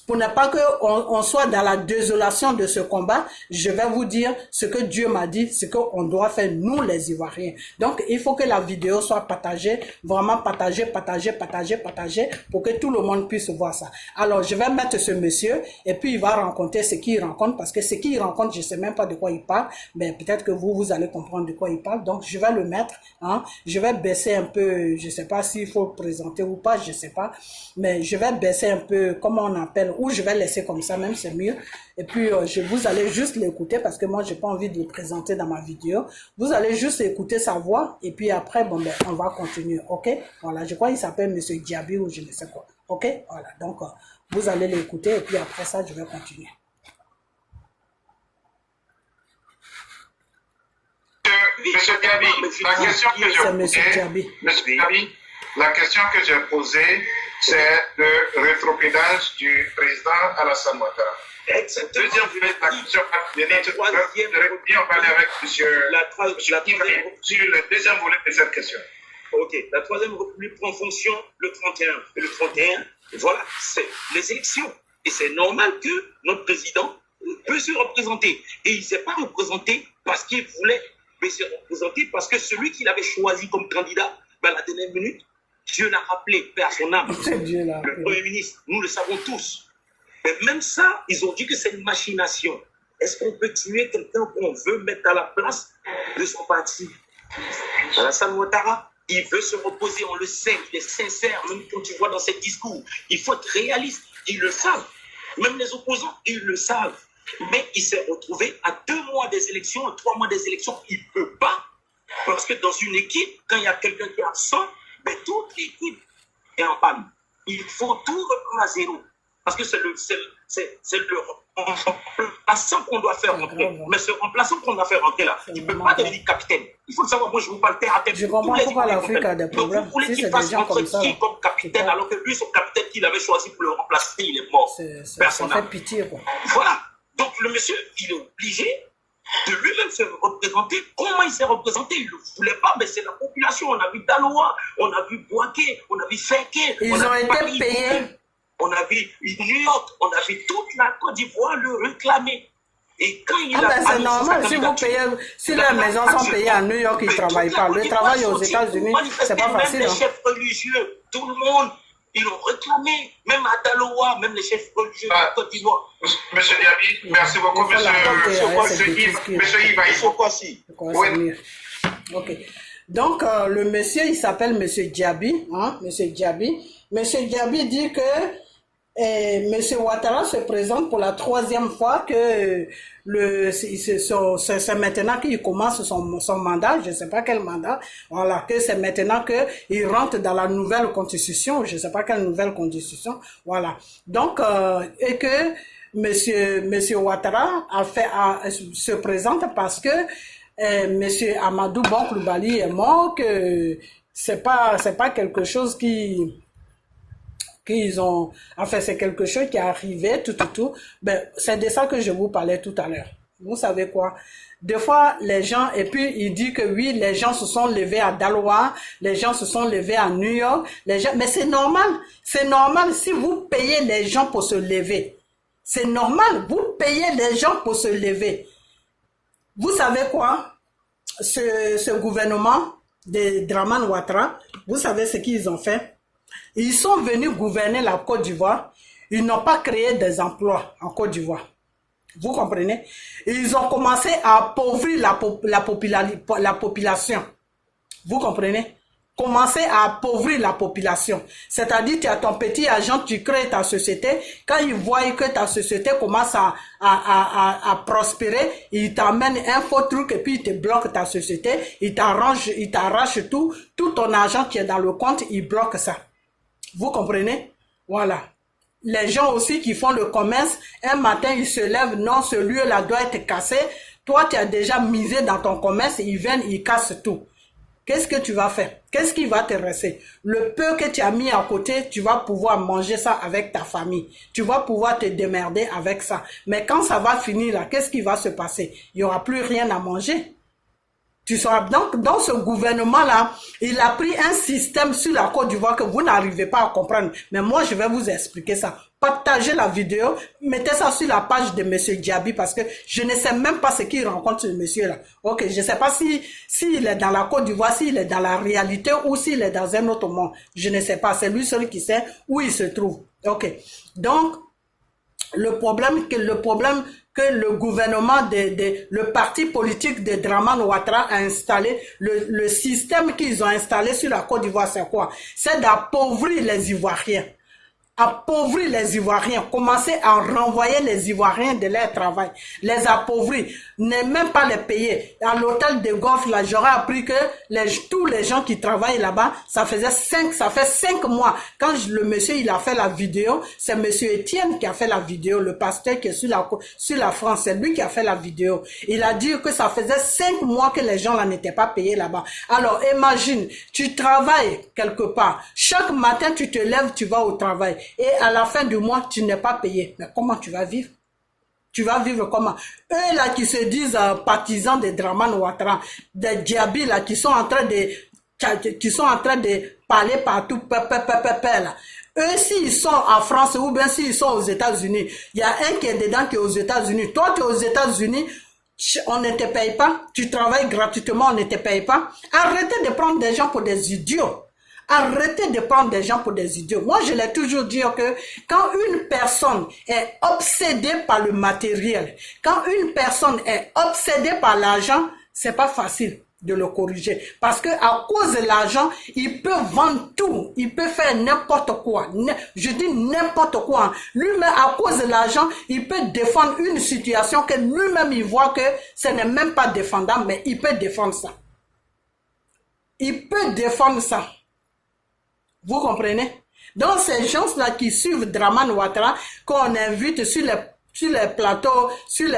pour ne pas qu'on soit dans la désolation de ce combat, je vais vous dire ce que Dieu m'a dit, ce qu'on doit faire nous les Ivoiriens. Donc, il faut que la vidéo soit partagée, vraiment partagée, pour que tout le monde puisse voir ça. Alors, je vais mettre ce monsieur, et puis il va rencontrer ce qu'il rencontre, parce que ce qu'il rencontre, je ne sais même pas de quoi il parle, mais peut-être que vous allez comprendre de quoi il parle. Donc, je vais le mettre, hein. Je vais baisser un peu, je ne sais pas s'il faut le présenter ou pas, je ne sais pas, mais je vais baisser un peu, comment on appelle, ou je vais laisser comme ça, même c'est mieux. Et puis, vous allez juste l'écouter parce que moi, j'ai pas envie de le présenter dans ma vidéo. Vous allez juste écouter sa voix et puis après, bon, ben, on va continuer, ok? Voilà, je crois qu'il s'appelle Monsieur Diaby ou je ne sais quoi, ok? Voilà, donc, vous allez l'écouter et puis après ça, je vais continuer. Monsieur Diaby, la question que j'ai posée, Monsieur Diaby, la question que j'ai posée, c'est le rétropédage du président Alassane Ouattara. Deuxième volet de la question, on va aller avec monsieur sur le deuxième volet de cette question. Ok, la troisième république prend fonction le 31. Et le 31, voilà, c'est les élections. Et c'est normal que notre président peut se représenter. Et il ne s'est pas représenté parce qu'il voulait se représenter, parce que celui qu'il avait choisi comme candidat, à la dernière minute, Dieu l'a rappelé, paix à son âme. Le Premier ministre, nous le savons tous. Mais même ça, ils ont dit que c'est une machination. Est-ce qu'on peut tuer quelqu'un qu'on veut mettre à la place de son parti? Alassane Ouattara, il veut se reposer, on le sait, il est sincère, même quand tu vois dans ses discours. Il faut être réaliste, ils le savent. Même les opposants, ils le savent. Mais il s'est retrouvé à 2 mois des élections, à 3 mois des élections, il ne peut pas. Parce que dans une équipe, quand il y a quelqu'un qui est absent, mais toute l'équipe est en panne. Il faut tout reprendre à zéro. Parce que c'est le remplaçant qu'on doit faire rentrer. Mais ce remplaçant qu'on doit faire rentrer là, tu ne peux pas devenir capitaine. Il faut le savoir, moi je vous parle terre à terre. Je comprends pourquoi l'Afrique a des problèmes. Vous voulez qu'il fasse rentrer qui comme capitaine alors que lui, son capitaine qu'il avait choisi pour le remplacer, il est mort. Ça fait pitié, quoi. Voilà. Donc le monsieur, il est obligé de lui-même se représenter. Comment il s'est représenté? Il ne le voulait pas, mais c'est la population. On a vu Daloa, on a vu Boaké, on a vu Feke. Ils ont été payés. On a vu New York, on a vu toute la Côte d'Ivoire le réclamer. Et quand il a c'est normal, si vous payez, si les maisons sont payées à New York, ils ne travaillent pas. Le travail aux États-Unis, c'est pas facile. Même les chefs religieux, tout le monde, ils l'ont réclamé. Même à Daloa, même les chefs religieux de la Côte d'Ivoire. Monsieur Diaby, merci beaucoup, monsieur Yves. Il faut quoi si? Ok. Donc, le monsieur, il s'appelle Monsieur Diaby, hein, Monsieur Diaby. Monsieur Diaby dit que Et M. Ouattara se présente pour la 3e fois que c'est maintenant qu'il commence son mandat, je ne sais pas quel mandat, voilà, que c'est maintenant qu'il rentre dans la nouvelle constitution, je ne sais pas quelle nouvelle constitution, voilà. Donc, et que Monsieur Ouattara se présente parce que Monsieur Amadou Bon Coulibaly est mort, que c'est pas quelque chose qu'ils ont, enfin c'est quelque chose qui est arrivé, tout. Ben, c'est de ça que je vous parlais tout à l'heure. Vous savez quoi? Des fois, les gens, et puis il dit que oui, les gens se sont levés à Dalwa, les gens se sont levés à New York, mais c'est normal si vous payez les gens pour se lever. C'est normal, vous payez les gens pour se lever. Vous savez quoi? Ce gouvernement de Dramane Ouattara, vous savez ce qu'ils ont fait? Ils sont venus gouverner la Côte d'Ivoire. Ils n'ont pas créé des emplois en Côte d'Ivoire. Vous comprenez? Ils ont commencé à appauvrir la population. Vous comprenez? Commencer à appauvrir la population. C'est-à-dire, tu as ton petit agent, tu crées ta société. Quand ils voient que ta société commence à prospérer, ils t'amènent un faux truc et puis ils te bloquent ta société. Ils t'arrachent tout ton argent qui est dans le compte, ils bloquent ça. Vous comprenez? Voilà. Les gens aussi qui font le commerce, un matin, ils se lèvent, non, ce lieu-là doit être cassé. Toi, tu as déjà misé dans ton commerce, ils viennent, ils cassent tout. Qu'est-ce que tu vas faire? Qu'est-ce qui va te rester? Le peu que tu as mis à côté, tu vas pouvoir manger ça avec ta famille. Tu vas pouvoir te démerder avec ça. Mais quand ça va finir là, qu'est-ce qui va se passer? Il n'y aura plus rien à manger. Tu sauras. Donc, dans ce gouvernement-là, il a pris un système sur la Côte d'Ivoire que vous n'arrivez pas à comprendre. Mais moi, je vais vous expliquer ça. Partagez la vidéo, mettez ça sur la page de Monsieur Diaby parce que je ne sais même pas ce qu'il rencontre ce monsieur-là. Ok, je ne sais pas s'il est dans la Côte d'Ivoire, s'il est dans la réalité ou s'il est dans un autre monde. Je ne sais pas. C'est lui seul qui sait où il se trouve. Ok. Donc, le problème que le gouvernement le parti politique de Dramane Ouattara a installé, le système qu'ils ont installé sur la Côte d'Ivoire, c'est quoi? C'est d'appauvrir les Ivoiriens. Appauvrir les Ivoiriens, commencer à renvoyer les Ivoiriens de leur travail, les appauvrir, ne même pas les payer. À l'hôtel de Golfe, là, j'aurais appris que tous les gens qui travaillent là-bas, ça fait 5 mois. Quand le monsieur, il a fait la vidéo, c'est monsieur Étienne qui a fait la vidéo, le pasteur qui est sur la France, c'est lui qui a fait la vidéo. Il a dit que ça faisait 5 mois que les gens là n'étaient pas payés là-bas. Alors, imagine, tu travailles quelque part. Chaque matin, tu te lèves, tu vas au travail. Et à la fin du mois, tu n'es pas payé. Mais comment tu vas vivre? Tu vas vivre comment? Eux là qui se disent partisans de Dramane Ouattara, des Diaby là qui sont en train de parler partout, là. Eux s'ils sont en France ou bien s'ils sont aux États-Unis, il y a un qui est dedans qui est aux États-Unis. Toi tu es aux États-Unis, on ne te paye pas, tu travailles gratuitement, on ne te paye pas. Arrêtez de prendre des gens pour des idiots. Arrêtez de prendre des gens pour des idiots. Moi, je l'ai toujours dit que quand une personne est obsédée par le matériel, quand une personne est obsédée par l'argent, c'est pas facile de le corriger. Parce que à cause de l'argent, il peut vendre tout. Il peut faire n'importe quoi. Je dis n'importe quoi. Lui-même, à cause de l'argent, il peut défendre une situation que lui-même, il voit que ce n'est même pas défendable, mais il peut défendre ça. Il peut défendre ça. Vous comprenez? Donc, ces gens-là qui suivent Dramane Ouattara, qu'on invite sur les plateaux, sur les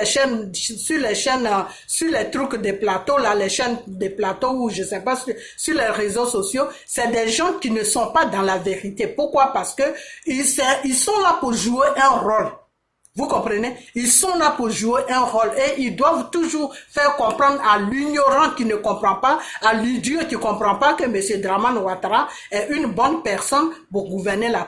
trucs des plateaux, là, les chaînes des plateaux, ou je sais pas, sur les réseaux sociaux, c'est des gens qui ne sont pas dans la vérité. Pourquoi? Parce que ils sont là pour jouer un rôle. Vous comprenez? Ils sont là pour jouer un rôle et ils doivent toujours faire comprendre à l'ignorant qui ne comprend pas, à l'idiot qui ne comprend pas que M. Dramane Ouattara est une bonne personne pour gouverner la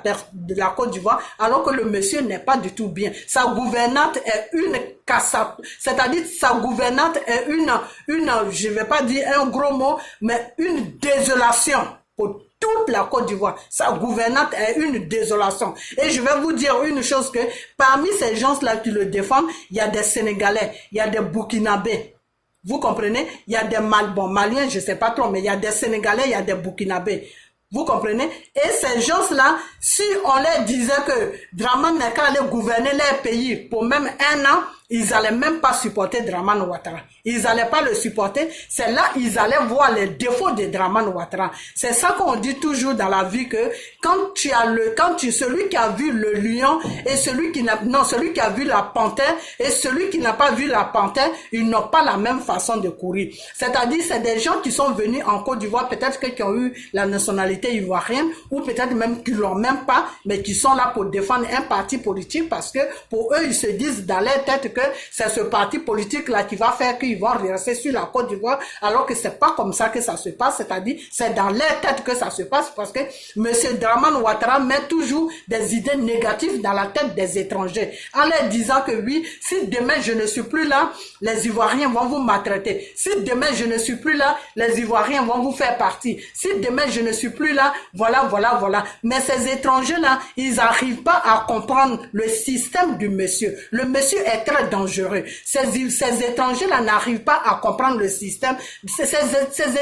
Côte d'Ivoire, alors que le monsieur n'est pas du tout bien. Sa gouvernante est une cassette, c'est-à-dire sa gouvernante est je ne vais pas dire un gros mot, mais une désolation pour toute la Côte d'Ivoire. Sa gouvernante est une désolation. Et je vais vous dire une chose que parmi ces gens-là qui le défendent, il y a des Sénégalais, il y a des Burkinabés. Vous comprenez? Il y a des Maliens, je ne sais pas trop, mais il y a des Sénégalais, il y a des Burkinabés. Vous comprenez? Et ces gens-là, si on leur disait que Dramane n'est qu'à aller gouverner leur pays pour même 1 an, ils n'allaient même pas supporter Dramane Ouattara. Ils n'allaient pas le supporter. C'est là ils allaient voir les défauts de Dramane Ouattara. C'est ça qu'on dit toujours dans la vie que celui qui a vu le lion et celui qui a vu la panthère et celui qui n'a pas vu la panthère, ils n'ont pas la même façon de courir. C'est-à-dire, c'est des gens qui sont venus en Côte d'Ivoire, peut-être qui ont eu la nationalité ivoirienne ou peut-être même qui l'ont même pas, mais qui sont là pour défendre un parti politique parce que pour eux, ils se disent dans leur tête que c'est ce parti politique-là qui va faire qu'ils vont rester sur la Côte d'Ivoire, alors que c'est pas comme ça que ça se passe, c'est-à-dire, c'est dans leur tête que ça se passe parce que M. Dramane Ouattara met toujours des idées négatives dans la tête des étrangers, en leur disant que oui, si demain je ne suis plus là, les Ivoiriens vont vous maltraiter. Si demain je ne suis plus là, les Ivoiriens vont vous faire partie. Si demain je ne suis plus là, voilà. Mais ces étrangers-là, ils n'arrivent pas à comprendre le système du monsieur. Le monsieur est très dangereux. Ces étrangers-là n'arrivent pas à comprendre le système. Ces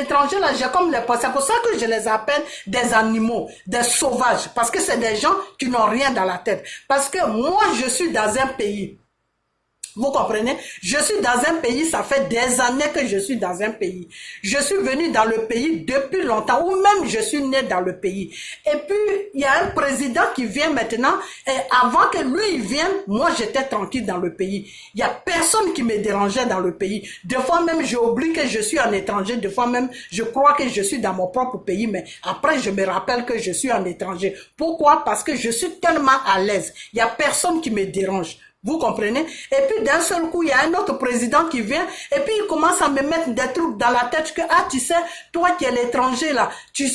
étrangers-là, j'ai comme les poissons. C'est pour ça que je les appelle des animaux, des sauvages. Parce que c'est des gens qui n'ont rien dans la tête. Parce que moi, je suis dans un pays. Vous comprenez? Je suis dans un pays, ça fait des années que je suis dans un pays. Je suis venu dans le pays depuis longtemps, ou même je suis né dans le pays. Et puis, il y a un président qui vient maintenant, et avant que lui il vienne, moi j'étais tranquille dans le pays. Il y a personne qui me dérangeait dans le pays. Des fois même, j'oublie que je suis un étranger. Des fois même, je crois que je suis dans mon propre pays, mais après je me rappelle que je suis un étranger. Pourquoi? Parce que je suis tellement à l'aise. Il y a personne qui me dérange. Vous comprenez? Et puis d'un seul coup, il y a un autre président qui vient et puis il commence à me mettre des trucs dans la tête que, tu sais, toi qui es l'étranger là, si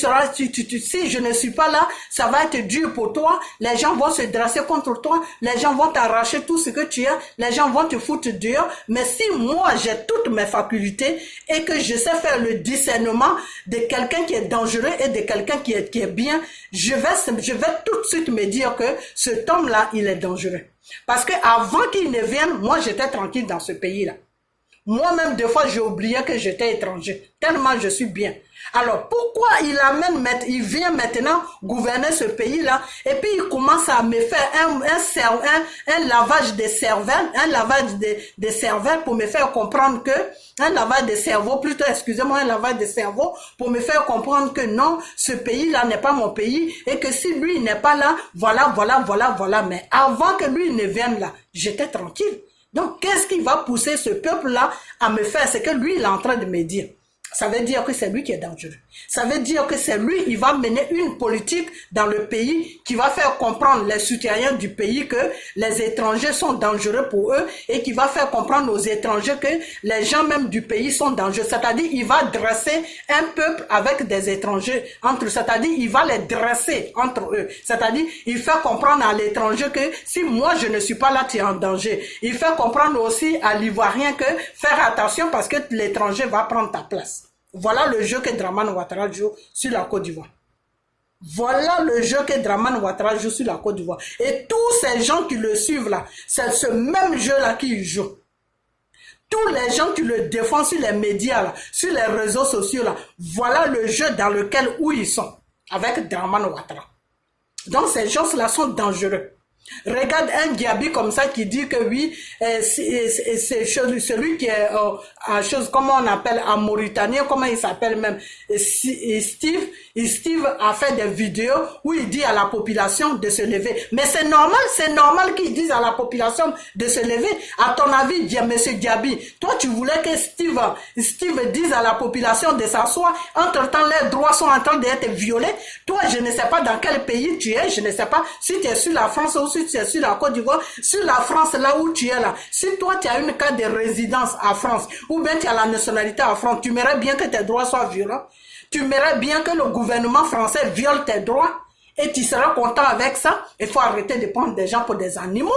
je ne suis pas là, ça va être dur pour toi, les gens vont se dresser contre toi, les gens vont t'arracher tout ce que tu as, les gens vont te foutre dehors, mais si moi j'ai toutes mes facultés et que je sais faire le discernement de quelqu'un qui est dangereux et de quelqu'un qui est bien, je vais tout de suite me dire que cet homme-là, il est dangereux. Parce que avant qu'il ne vienne, moi j'étais tranquille dans ce pays-là. Moi-même, des fois, j'ai oublié que j'étais étranger, tellement je suis bien. Alors, pourquoi il vient maintenant gouverner ce pays-là, et puis il commence à me faire un lavage de cervelle, de cervelle pour me faire comprendre que, un lavage de cerveau, plutôt, excusez-moi, un lavage de cerveau pour me faire comprendre que non, ce pays-là n'est pas mon pays, et que si lui n'est pas là, voilà. Mais avant que lui ne vienne là, j'étais tranquille. Donc, qu'est-ce qui va pousser ce peuple-là à me faire ce que lui, il est en train de me dire? Ça veut dire que c'est lui qui est dangereux. Ça veut dire que c'est lui, il va mener une politique dans le pays qui va faire comprendre les citoyens du pays que les étrangers sont dangereux pour eux et qui va faire comprendre aux étrangers que les gens même du pays sont dangereux. C'est-à-dire, il va dresser un peuple avec des étrangers entre eux. C'est-à-dire, il va les dresser entre eux. C'est-à-dire, il fait comprendre à l'étranger que si moi je ne suis pas là, tu es en danger. Il fait comprendre aussi à l'Ivoirien que faire attention parce que l'étranger va prendre ta place. Voilà le jeu que Dramane Ouattara joue sur la Côte d'Ivoire. Voilà le jeu que Dramane Ouattara joue sur la Côte d'Ivoire. Et tous ces gens qui le suivent là, c'est ce même jeu-là qu'il joue. Tous les gens qui le défendent sur les médias là, sur les réseaux sociaux là, voilà le jeu dans lequel où ils sont, avec Dramane Ouattara. Donc ces gens-là sont dangereux. Regarde un Diaby comme ça qui dit que oui, c'est celui qui est comment on appelle en Mauritanie, comment il s'appelle même, Steve a fait des vidéos où il dit à la population de se lever. Mais c'est normal qu'ils disent à la population de se lever. À ton avis, monsieur Diaby, toi tu voulais que Steve dise à la population de s'asseoir, entre-temps les droits sont en train d'être violés. Toi, je ne sais pas dans quel pays tu es, je ne sais pas si tu es sur la France ou si tu es sur la Côte d'Ivoire, sur la France là où tu es là. Si toi tu as une carte de résidence à France ou bien tu as la nationalité à France, tu aimerais bien que tes droits soient violents. Tu aimerais bien que le gouvernement français viole tes droits et tu seras content avec ça. Il faut arrêter de prendre des gens pour des animaux.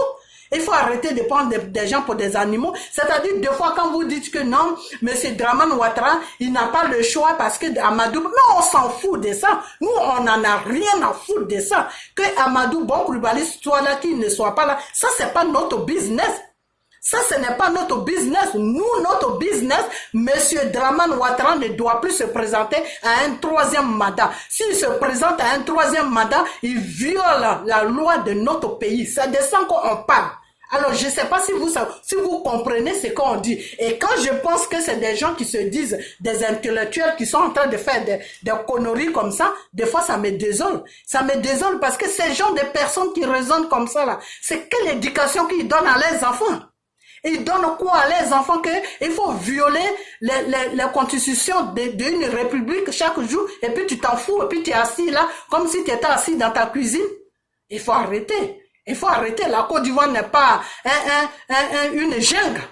Il faut arrêter de prendre des gens pour des animaux. C'est-à-dire, des fois, quand vous dites que non, M. Dramane Ouattara, il n'a pas le choix parce que Amadou... Non, on s'en fout de ça. Nous, on n'en a rien à foutre de ça. Que Amadou Bon Coulibaly soit là, qu'il ne soit pas là, ça, c'est pas notre business. Ça, ce n'est pas notre business. Nous, notre business, Monsieur Dramane Ouattara ne doit plus se présenter à un troisième mandat. S'il se présente à un troisième mandat, il viole la loi de notre pays. C'est de ça qu'on parle. Alors, je ne sais pas si vous comprenez ce qu'on dit. Et quand je pense que c'est des gens qui se disent des intellectuels qui sont en train de faire des conneries comme ça, des fois, ça me désole. Ça me désole parce que ces gens de personnes qui raisonnent comme ça, là, c'est quelle éducation qu'ils donnent à leurs enfants? Ils donnent quoi à leurs enfants qu'il faut violer les constitutions d'une république chaque jour et puis tu t'en fous et puis tu es assis là comme si tu étais assis dans ta cuisine? Il faut arrêter. Il faut arrêter. La Côte d'Ivoire n'est pas une jungle.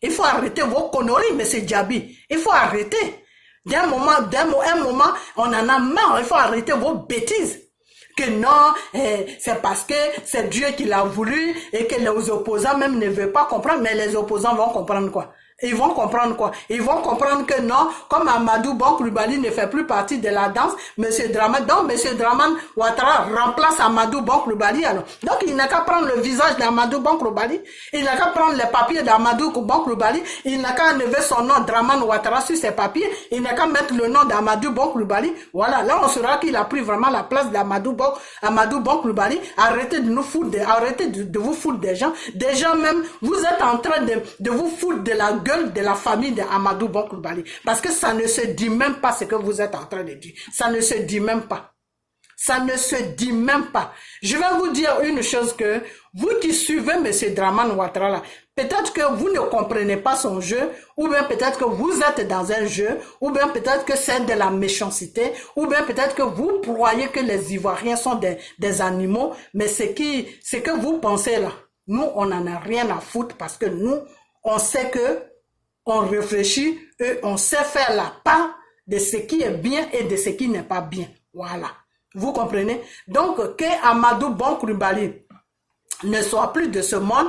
Il faut arrêter vos conneries, M. Djabi. Il faut arrêter. Un moment, on en a marre. Il faut arrêter vos bêtises. Que non, c'est parce que c'est Dieu qui l'a voulu et que les opposants même ne veulent pas comprendre. Mais les opposants vont comprendre quoi? Ils vont comprendre quoi? Ils vont comprendre que non, comme Amadou Bon Coulibaly ne fait plus partie de la danse, Monsieur Dramane Ouattara remplace Amadou Bon Coulibaly alors. Donc il n'a qu'à prendre le visage d'Amadou Bon Coulibaly, il n'a qu'à prendre les papiers d'Amadou Bon Coulibaly, il n'a qu'à enlever son nom Dramane Ouattara sur ses papiers, il n'a qu'à mettre le nom d'Amadou Bon Coulibaly. Voilà, là on saura qu'il a pris vraiment la place d'Amadou Bon Coulibaly. Arrêtez de nous foutre, arrêtez de vous foutre des gens. Des gens même, vous êtes en train de vous foutre de la gueule de la famille de Amadou Bon Coulibaly. Parce que ça ne se dit même pas ce que vous êtes en train de dire. Ça ne se dit même pas. Ça ne se dit même pas. Je vais vous dire une chose que vous qui suivez M. Dramane Ouattara là, peut-être que vous ne comprenez pas son jeu, ou bien peut-être que vous êtes dans un jeu, ou bien peut-être que c'est de la méchanceté, ou bien peut-être que vous croyez que les Ivoiriens sont des animaux, mais ce que vous pensez là, nous on n'en a rien à foutre parce que nous, on sait que on réfléchit et on sait faire la part de ce qui est bien et de ce qui n'est pas bien. Voilà. Vous comprenez? Donc, que Amadou Bon Coulibaly ne soit plus de ce monde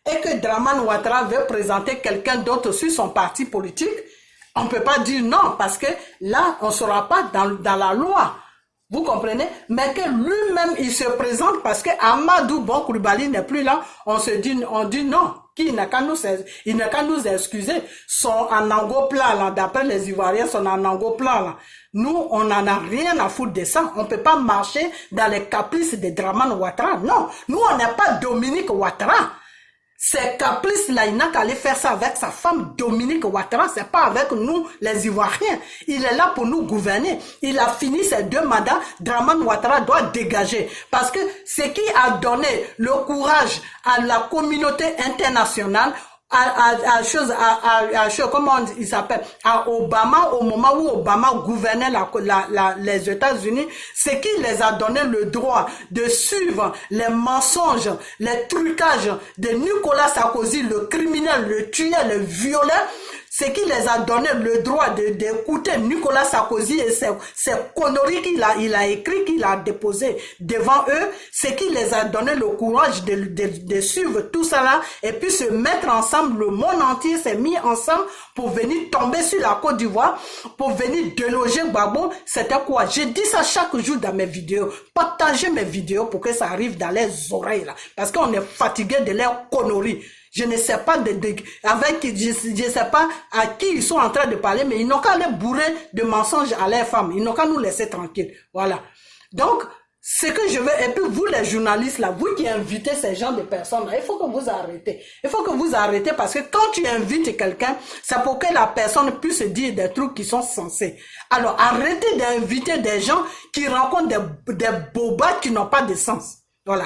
et que Dramane Ouattara veut présenter quelqu'un d'autre sur son parti politique, on ne peut pas dire non parce que là, on ne sera pas dans la loi. Vous comprenez? Mais que lui-même, il se présente parce que Amadou Bon Coulibaly n'est plus là, on dit non. Il n'a qu'à nous excuser. Son anango plat, là, d'après les Ivoiriens, son anango plat, là. Nous, on n'en a rien à foutre de ça. On ne peut pas marcher dans les caprices de Dramane Ouattara. Non. Nous, on n'est pas Dominique Ouattara. Ces caprices-là, il n'a qu'à aller faire ça avec sa femme Dominique Ouattara, c'est pas avec nous, les Ivoiriens. Il est là pour nous gouverner. Il a fini ses 2 mandats, Dramane Ouattara doit dégager. Parce que ce qui a donné le courage à la communauté internationale, comment il s'appelle, à Obama, au moment où Obama gouvernait les États-Unis, c'est qui les a donné le droit de suivre les mensonges, les trucages de Nicolas Sarkozy, le criminel, le tueur, le violeur. C'est qui les a donné le droit d'écouter Nicolas Sarkozy et ces conneries qu'il a écrit, qu'il a déposé devant eux. C'est qui les a donné le courage de suivre tout ça là et puis se mettre ensemble. Le monde entier s'est mis ensemble pour venir tomber sur la Côte d'Ivoire, pour venir déloger Gbagbo. C'était quoi? Je dis ça chaque jour dans mes vidéos. Partagez mes vidéos pour que ça arrive dans les oreilles là. Parce qu'on est fatigué de leurs conneries. Je ne sais pas je sais pas à qui ils sont en train de parler, mais ils n'ont qu'à aller bourrer de mensonges à leurs femmes. Ils n'ont qu'à nous laisser tranquilles. Voilà. Donc, ce que je veux, et puis vous les journalistes là, vous qui invitez ces gens de personnes là, il faut que vous arrêtez. Il faut que vous arrêtez parce que quand tu invites quelqu'un, c'est pour que la personne puisse dire des trucs qui sont sensés. Alors, arrêtez d'inviter des gens qui rencontrent des bobards qui n'ont pas de sens. Voilà,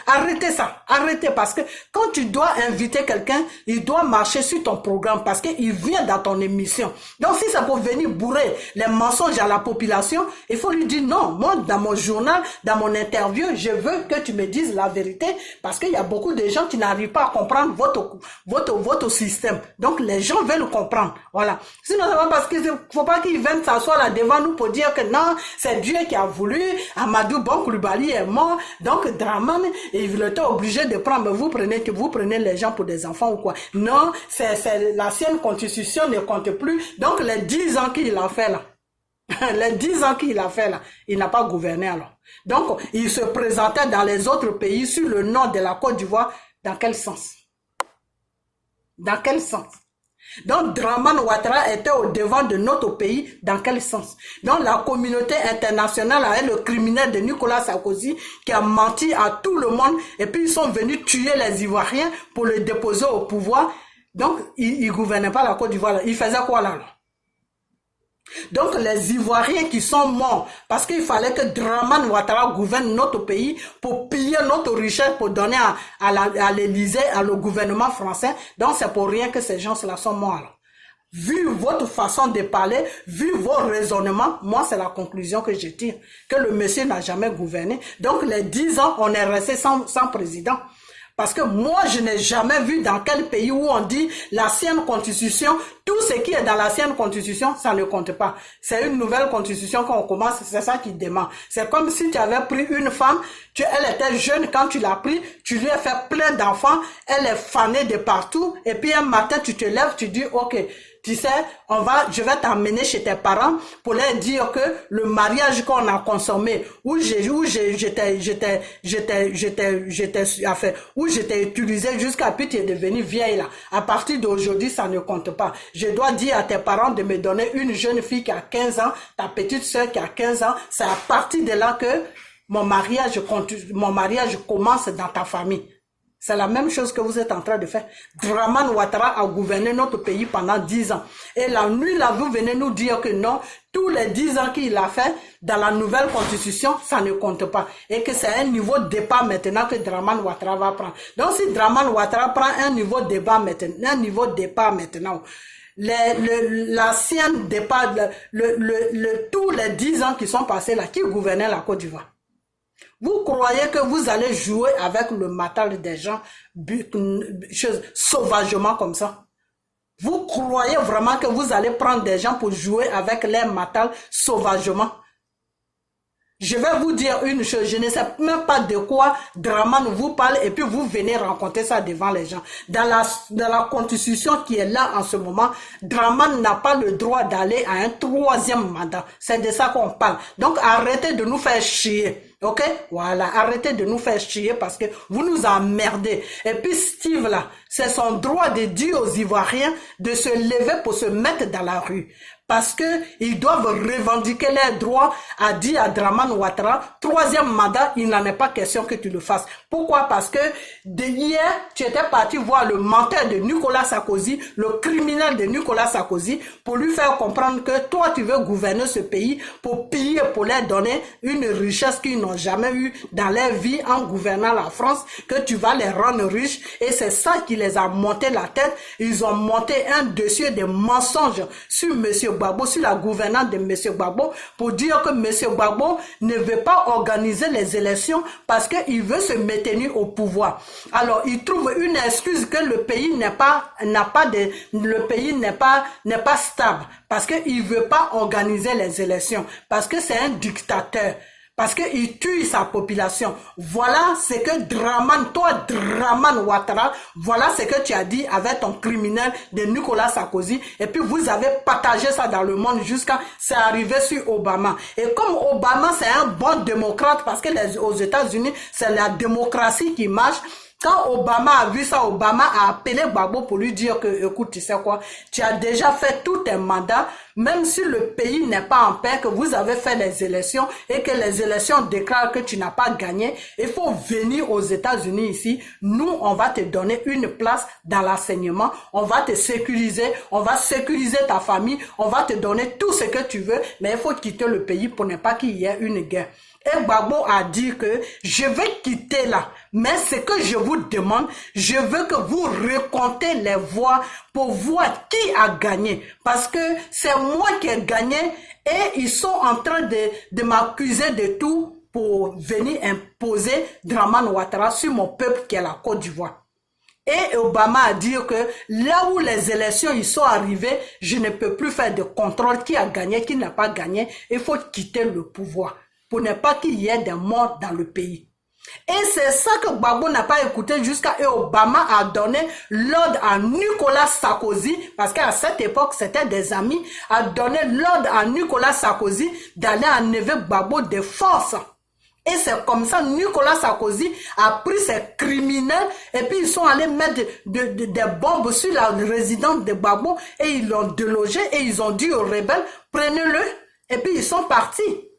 arrêtez ça, arrêtez parce que quand tu dois inviter quelqu'un, il doit marcher sur ton programme parce qu'il vient dans ton émission. Donc si ça peut venir bourrer les mensonges à la population, il faut lui dire non, moi dans mon journal, dans mon interview, je veux que tu me dises la vérité parce qu'il y a beaucoup de gens qui n'arrivent pas à comprendre votre système. Donc les gens veulent comprendre, voilà. Sinon c'est pas parce qu'il faut pas qu'ils viennent s'asseoir là devant nous pour dire que non, c'est Dieu qui a voulu, Amadou Bon Coulibaly est mort. Donc, Dramane, il était obligé de prendre, vous prenez les gens pour des enfants ou quoi. Non, c'est l'ancienne constitution ne compte plus. Donc, les 10 ans qu'il a fait là, il n'a pas gouverné alors. Donc, il se présentait dans les autres pays sur le nom de la Côte d'Ivoire. Dans quel sens? Dans quel sens? Donc, Dramane Ouattara était au devant de notre pays. Dans quel sens? Donc, la communauté internationale avait le criminel de Nicolas Sarkozy qui a menti à tout le monde et puis ils sont venus tuer les Ivoiriens pour le déposer au pouvoir. Donc, ils ne gouvernaient pas la Côte d'Ivoire. Ils faisaient quoi là? Donc, les Ivoiriens qui sont morts, parce qu'il fallait que Dramane Ouattara gouverne notre pays pour piller notre richesse, pour donner à l'Élysée, à le gouvernement français. Donc, c'est pour rien que ces gens-là sont morts. Alors. Vu votre façon de parler, vu vos raisonnements, moi, c'est la conclusion que je tire, que le monsieur n'a jamais gouverné. Donc, les 10 ans, on est resté sans président. Parce que moi, je n'ai jamais vu dans quel pays où on dit l'ancienne constitution, tout ce qui est dans l'ancienne constitution, ça ne compte pas. C'est une nouvelle constitution qu'on commence, c'est ça qui demande. C'est comme si tu avais pris une femme, elle était jeune, quand tu l'as pris, tu lui as fait plein d'enfants, elle est fanée de partout, et puis un matin, tu te lèves, tu dis, ok, tu sais, je vais t'emmener chez tes parents pour leur dire que le mariage qu'on a consommé, où j'étais utilisé jusqu'à puis tu es devenu vieille là. À partir d'aujourd'hui, ça ne compte pas. Je dois dire à tes parents de me donner une jeune fille qui a 15 ans, ta petite soeur qui a 15 ans. C'est à partir de là que mon mariage commence dans ta famille. C'est la même chose que vous êtes en train de faire. Dramane Ouattara a gouverné notre pays pendant 10 ans. Et la nuit, là, vous venez nous dire que non, tous les 10 ans qu'il a fait dans la nouvelle constitution, ça ne compte pas. Et que c'est un niveau de départ maintenant que Dramane Ouattara va prendre. Donc si Dramane Ouattara prend un niveau de départ maintenant, l'ancien départ, tous les 10 ans qui sont passés là, qui gouvernait la Côte d'Ivoire? Vous croyez que vous allez jouer avec le mental des gens sauvagement comme ça? Vous croyez vraiment que vous allez prendre des gens pour jouer avec leur mental sauvagement? Je vais vous dire une chose, je ne sais même pas de quoi Dramane vous parle et puis vous venez raconter ça devant les gens. Dans la constitution qui est là en ce moment, Dramane n'a pas le droit d'aller à un 3e mandat. C'est de ça qu'on parle. Donc arrêtez de nous faire chier. Ok? Voilà, arrêtez de nous faire chier parce que vous nous emmerdez. Et puis Steve là, c'est son droit de dire aux Ivoiriens de se lever pour se mettre dans la rue. Parce que ils doivent revendiquer leurs droits, a dit à Dramane Ouattara, 3e mandat, il n'en est pas question que tu le fasses. Pourquoi? Parce que hier, tu étais parti voir le menteur de Nicolas Sarkozy, le criminel de Nicolas Sarkozy, pour lui faire comprendre que toi, tu veux gouverner ce pays pour piller, pour leur donner une richesse qu'ils n'ont jamais eue dans leur vie en gouvernant la France, que tu vas les rendre riches. Et c'est ça qui les a monté la tête. Ils ont monté un dossier de mensonges sur monsieur Gbagbo, sur la gouvernance de M. Gbagbo, pour dire que M. Gbagbo ne veut pas organiser les élections parce qu'il veut se maintenir au pouvoir. Alors, il trouve une excuse que le pays n'est pas stable parce qu'il veut pas organiser les élections, parce que c'est un dictateur. Parce qu'il tue sa population. Voilà ce que Dramane Ouattara, voilà ce que tu as dit avec ton criminel de Nicolas Sarkozy. Et puis vous avez partagé ça dans le monde jusqu'à c'est arrivé sur Obama. Et comme Obama c'est un bon démocrate, parce que aux États-Unis c'est la démocratie qui marche. Quand Obama a vu ça, Obama a appelé Gbagbo pour lui dire que, écoute, tu sais quoi, tu as déjà fait tous tes mandats, même si le pays n'est pas en paix, que vous avez fait les élections et que les élections déclarent que tu n'as pas gagné, il faut venir aux États-Unis ici. Nous, on va te donner une place dans l'enseignement, on va te sécuriser, on va sécuriser ta famille, on va te donner tout ce que tu veux, mais il faut quitter le pays pour ne pas qu'il y ait une guerre. Et Gbagbo a dit que je vais quitter là, mais ce que je vous demande, je veux que vous recomptez les voix pour voir qui a gagné. Parce que c'est moi qui ai gagné et ils sont en train de m'accuser de tout pour venir imposer Dramane Ouattara sur mon peuple qui est la Côte d'Ivoire. Et Obama a dit que là où les élections ils sont arrivées, je ne peux plus faire de contrôle qui a gagné, qui n'a pas gagné. Il faut quitter le pouvoir pour ne pas qu'il y ait des morts dans le pays. Et c'est ça que Gbagbo n'a pas écouté jusqu'à Obama a donné l'ordre à Nicolas Sarkozy, parce qu'à cette époque c'était des amis, a donné l'ordre à Nicolas Sarkozy d'aller enlever Gbagbo de force Et c'est comme ça, Nicolas Sarkozy a pris ces criminels et puis ils sont allés mettre des bombes sur la résidence de Gbagbo et ils l'ont délogé et ils ont dit aux rebelles, prenez-le et puis ils sont partis.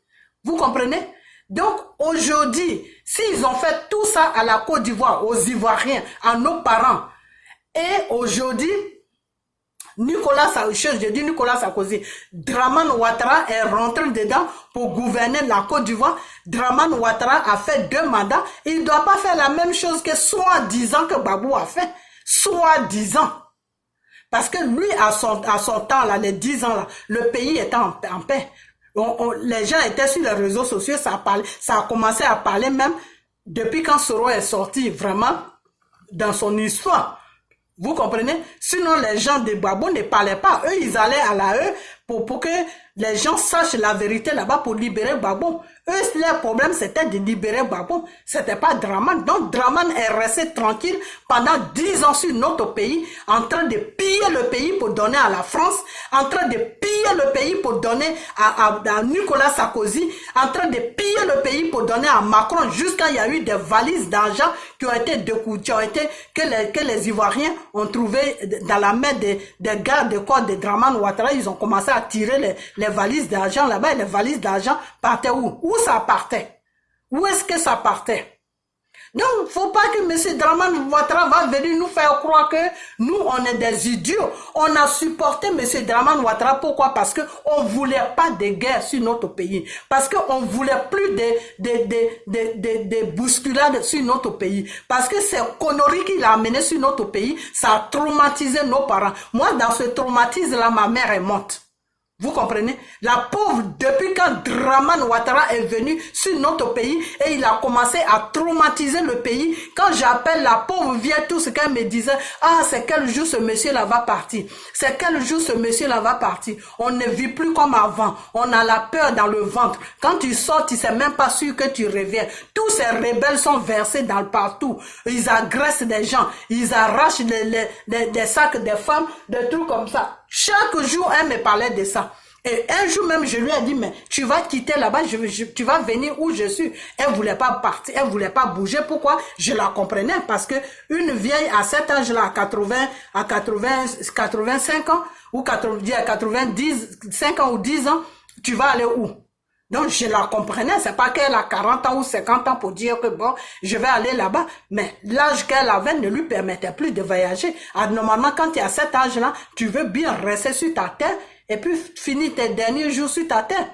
Vous comprenez? Donc aujourd'hui, s'ils ont fait tout ça à la Côte d'Ivoire, aux Ivoiriens, à nos parents, et aujourd'hui, Nicolas Sarkozy, Dramane Ouattara est rentré dedans pour gouverner la Côte d'Ivoire. Dramane Ouattara a fait 2 mandats. Il ne doit pas faire la même chose que soi-disant que Gbagbo a fait. Soi-disant. Parce que lui, à son temps, là, les 10 ans, là, le pays était en paix. Les gens étaient sur les réseaux sociaux, ça a commencé à parler même depuis quand Soro est sorti vraiment dans son histoire. Vous comprenez? Sinon, les gens de Gbagbo ne parlaient pas. Eux, ils allaient à la pour que les gens sachent la vérité là-bas pour libérer Gbagbo. Eux, leur problème, c'était de libérer Gbagbo. C'était pas Dramane. Donc, Dramane est resté tranquille pendant 10 ans sur notre pays, en train de piller le pays pour donner à la France, en train de piller le pays pour donner à Nicolas Sarkozy, en train de piller le pays pour donner à Macron, jusqu'à il y a eu des valises d'argent qui ont été que les Ivoiriens ont trouvé dans la main des gardes de corps de Dramane Ouattara. Ils ont commencé à tirer les valises d'argent là-bas et les valises d'argent partaient où? Où ça partait? Où est-ce que ça partait? Donc, il ne faut pas que M. Dramane Ouattara va venir nous faire croire que nous, on est des idiots. On a supporté M. Dramane Ouattara. Pourquoi? Parce qu'on ne voulait pas de guerre sur notre pays. Parce qu'on ne voulait plus de bousculades sur notre pays. Parce que ces conneries qu'il a amenées sur notre pays, ça a traumatisé nos parents. Moi, dans ce traumatisme-là, ma mère est morte. Vous comprenez? La pauvre, depuis quand Dramane Ouattara est venu sur notre pays et il a commencé à traumatiser le pays, quand j'appelle la pauvre vieille, tout ce qu'elle me disait, ah, c'est quel jour ce monsieur-là va partir? C'est quel jour ce monsieur-là va partir? On ne vit plus comme avant. On a la peur dans le ventre. Quand tu sors, tu sais même pas sûr que tu reviens. Tous ces rebelles sont versés dans le partout. Ils agressent des gens. Ils arrachent des sacs des femmes, des trucs comme ça. Chaque jour, elle me parlait de ça. Et un jour même, je lui ai dit, mais tu vas quitter là-bas, tu vas venir où je suis. Elle voulait pas partir, elle voulait pas bouger. Pourquoi? Je la comprenais parce que une vieille à cet âge-là, à 85 ans, ou 95 ans ou 10 ans, tu vas aller où? Donc, je la comprenais. C'est pas qu'elle a 40 ans ou 50 ans pour dire que bon, je vais aller là-bas. Mais l'âge qu'elle avait ne lui permettait plus de voyager. Alors, normalement, quand tu es à cet âge-là, tu veux bien rester sur ta terre et puis finir tes derniers jours sur ta terre.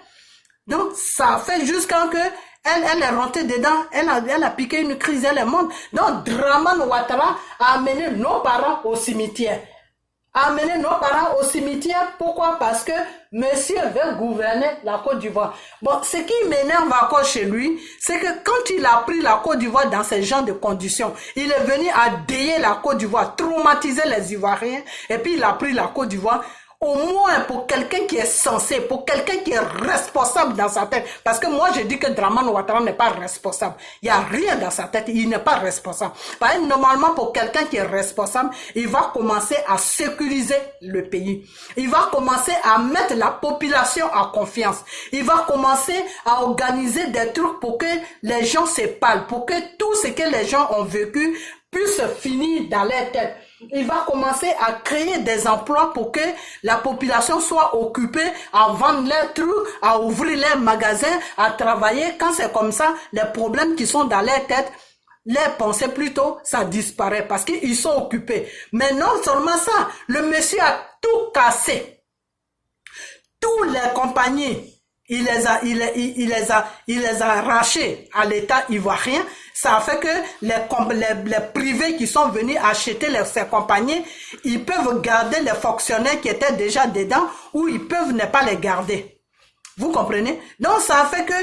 Donc, ça a fait jusqu'à que elle est rentrée dedans. Elle a piqué une crise, elle est morte. Donc, Dramane Ouattara a amené nos parents au cimetière. Amener nos parents au cimetière. Pourquoi? Parce que monsieur veut gouverner la Côte d'Ivoire. Bon, ce qui m'énerve encore chez lui, c'est que quand il a pris la Côte d'Ivoire dans ce genre de conditions, il est venu à déiller la Côte d'Ivoire, traumatiser les Ivoiriens, et puis il a pris la Côte d'Ivoire. Au moins pour quelqu'un qui est censé, pour quelqu'un qui est responsable dans sa tête. Parce que moi, je dis que Dramane Ouattara n'est pas responsable. Il n'y a rien dans sa tête, il n'est pas responsable. Parce que normalement, pour quelqu'un qui est responsable, il va commencer à sécuriser le pays. Il va commencer à mettre la population en confiance. Il va commencer à organiser des trucs pour que les gens se parlent, pour que tout ce que les gens ont vécu puisse finir dans leur tête. Il va commencer à créer des emplois pour que la population soit occupée à vendre leurs trucs, à ouvrir leurs magasins, à travailler. Quand c'est comme ça, les problèmes qui sont dans leur tête, leurs pensées plutôt, ça disparaît parce qu'ils sont occupés. Mais non seulement ça, le monsieur a tout cassé. Tous les compagnies, il les a arrachés à l'État ivoirien. Ça a fait que les privés qui sont venus acheter ces compagnies, ils peuvent garder les fonctionnaires qui étaient déjà dedans ou ils peuvent ne pas les garder. Vous comprenez? Donc ça a fait que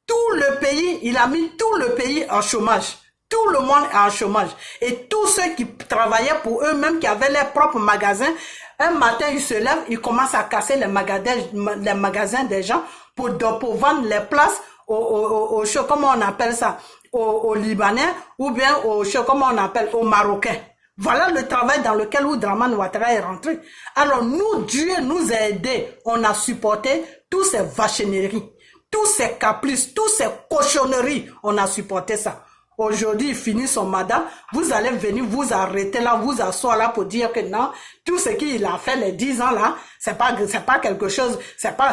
tout le pays, il a mis tout le pays en chômage. Tout le monde est en chômage. Et tous ceux qui travaillaient pour eux-mêmes, qui avaient leurs propres magasins, un matin, ils se lèvent, ils commencent à casser les magasins des gens pour vendre les places aux comment on appelle ça, aux Libanais ou bien comment on appelle, aux Marocains. Voilà le travail dans lequel Dramane Ouattara est rentré. Alors nous, Dieu nous a aidés. On a supporté toutes ces vachineries. tous ces caprices, toutes ces cochonneries, on a supporté ça. Aujourd'hui, il finit son mandat, vous allez venir vous arrêter là, vous asseoir là pour dire que non, tout ce qu'il a fait les 10 ans là, c'est pas quelque chose, c'est pas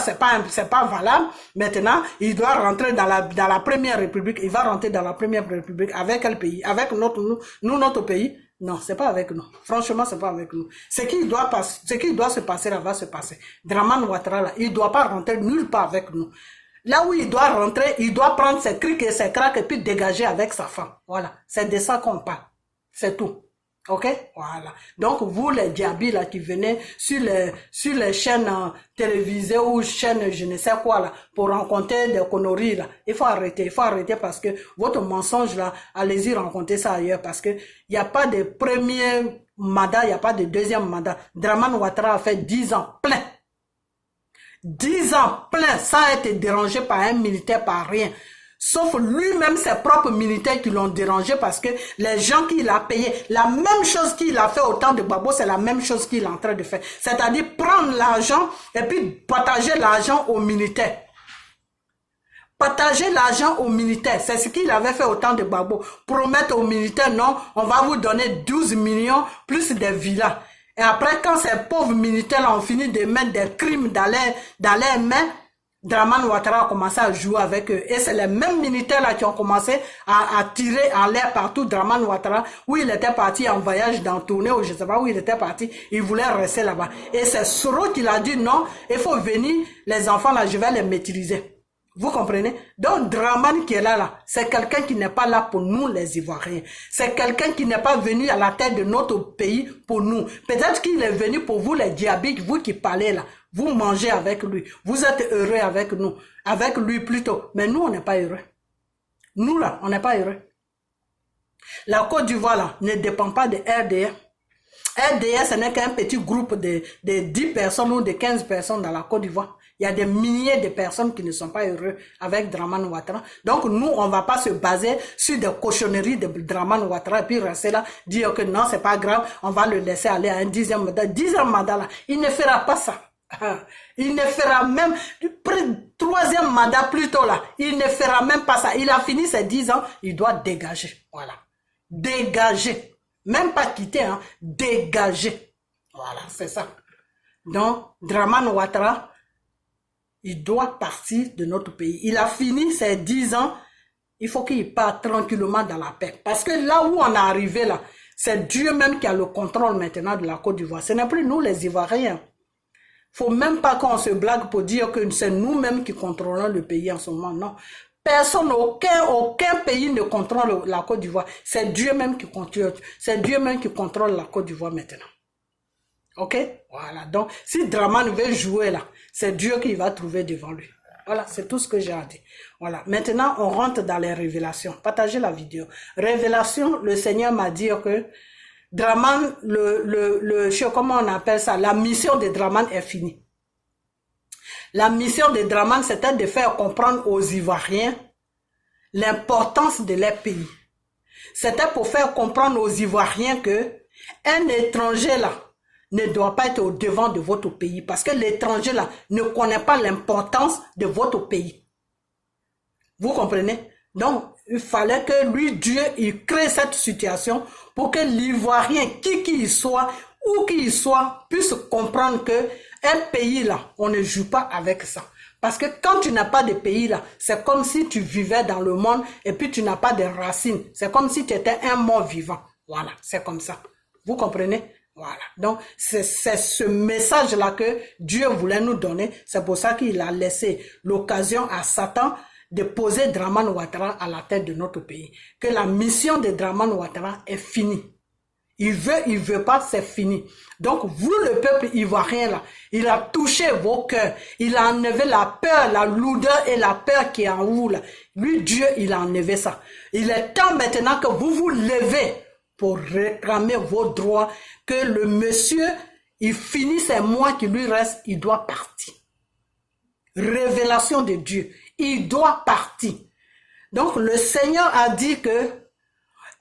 valable. Maintenant, il doit rentrer dans la première république, il va rentrer dans la première république avec quel pays? Avec notre pays? Non, c'est pas avec nous. Franchement, c'est pas avec nous. Ce qui doit se passer là va se passer. Dramane Ouattara là, il doit pas rentrer nulle part avec nous. Là où il doit rentrer, il doit prendre ses crics et ses craques et puis dégager avec sa femme. Voilà. C'est de ça qu'on parle. C'est tout. Ok? Voilà. Donc, vous, les diabis, là, qui venez sur les chaînes télévisées ou chaînes je ne sais quoi, là, pour rencontrer des conneries, là, il faut arrêter parce que votre mensonge, là, allez-y rencontrer ça ailleurs parce que il n'y a pas de premier mandat, il n'y a pas de deuxième mandat. Dramane Ouattara a fait 10 ans plein. 10 ans plein sans être dérangé par un militaire, par rien. Sauf lui-même, ses propres militaires qui l'ont dérangé parce que les gens qu'il a payés, la même chose qu'il a fait au temps de Gbagbo, c'est la même chose qu'il est en train de faire. C'est-à-dire prendre l'argent et puis partager l'argent aux militaires. Partager l'argent aux militaires, c'est ce qu'il avait fait au temps de Gbagbo. Promettre aux militaires, non, on va vous donner 12 millions plus des villas. Et après, quand ces pauvres militaires ont fini de mettre des crimes dans leurs mains, Dramane Ouattara a commencé à jouer avec eux. Et c'est les mêmes militaires là qui ont commencé à tirer en l'air partout Dramane Ouattara, où il était parti en voyage dans tournée, ou je ne sais pas où il était parti, il voulait rester là-bas. Et c'est Soro qui l'a dit non, il faut venir, les enfants là, je vais les maîtriser. Vous comprenez? Donc, Dramane qui est là, c'est quelqu'un qui n'est pas là pour nous, les Ivoiriens. C'est quelqu'un qui n'est pas venu à la tête de notre pays pour nous. Peut-être qu'il est venu pour vous, les diabiques, vous qui parlez là. Vous mangez avec lui. Vous êtes heureux avec nous. Avec lui plutôt. Mais nous, on n'est pas heureux. Nous là, on n'est pas heureux. La Côte d'Ivoire là, ne dépend pas de RDR. RDR, ce n'est qu'un petit groupe de 10 personnes ou de 15 personnes dans la Côte d'Ivoire. Il y a des milliers de personnes qui ne sont pas heureux avec Dramane Ouattara. Donc nous, on ne va pas se baser sur des cochonneries de Dramane Ouattara et puis rester là, dire que non, c'est pas grave, on va le laisser aller à un 10e mandat. 10e mandat là, il ne fera pas ça. Il ne fera même, 3e mandat plutôt là, il ne fera même pas ça. Il a fini ses 10 ans, il doit dégager. Voilà. Dégager. Même pas quitter, hein. Dégager. Voilà, c'est ça. Donc, Dramane Ouattara, il doit partir de notre pays. Il a fini ses 10 ans. Il faut qu'il parte tranquillement dans la paix. Parce que là où on est arrivé là, c'est Dieu même qui a le contrôle maintenant de la Côte d'Ivoire. Ce n'est plus nous les Ivoiriens. Faut même pas qu'on se blague pour dire que c'est nous-mêmes qui contrôlons le pays en ce moment. Non. Personne, aucun pays ne contrôle la Côte d'Ivoire. C'est Dieu même qui contrôle. C'est Dieu même qui contrôle la Côte d'Ivoire maintenant. Ok? Voilà. Donc, si Dramane veut jouer là, c'est Dieu qui va trouver devant lui. Voilà, c'est tout ce que j'ai à dire. Voilà. Maintenant, on rentre dans les révélations. Partagez la vidéo. Révélation, le Seigneur m'a dit que Dramane, comment on appelle ça? La mission de Dramane est finie. La mission de Dramane, c'était de faire comprendre aux Ivoiriens l'importance de leur pays. C'était pour faire comprendre aux Ivoiriens que un étranger là ne doit pas être au devant de votre pays parce que l'étranger là ne connaît pas l'importance de votre pays. Vous comprenez? Donc, il fallait que lui, Dieu, il crée cette situation pour que l'Ivoirien, qui qu'il soit, où qu'il soit, puisse comprendre que un pays là, on ne joue pas avec ça. Parce que quand tu n'as pas de pays là, c'est comme si tu vivais dans le monde et puis tu n'as pas de racines. C'est comme si tu étais un mort vivant. Voilà, c'est comme ça. Vous comprenez? Voilà. Donc, c'est ce message-là que Dieu voulait nous donner. C'est pour ça qu'il a laissé l'occasion à Satan de poser Dramane Ouattara à la tête de notre pays. Que la mission de Dramane Ouattara est finie. Il veut pas, c'est fini. Donc, vous, le peuple ivoirien, là, il a touché vos cœurs. Il a enlevé la peur, la lourdeur et la peur qui est en vous, là. Lui, Dieu, il a enlevé ça. Il est temps maintenant que vous vous levez pour réclamer vos droits, que le monsieur, il finit ces mois qui lui restent, il doit partir. Révélation de Dieu. Il doit partir. Donc, le Seigneur a dit que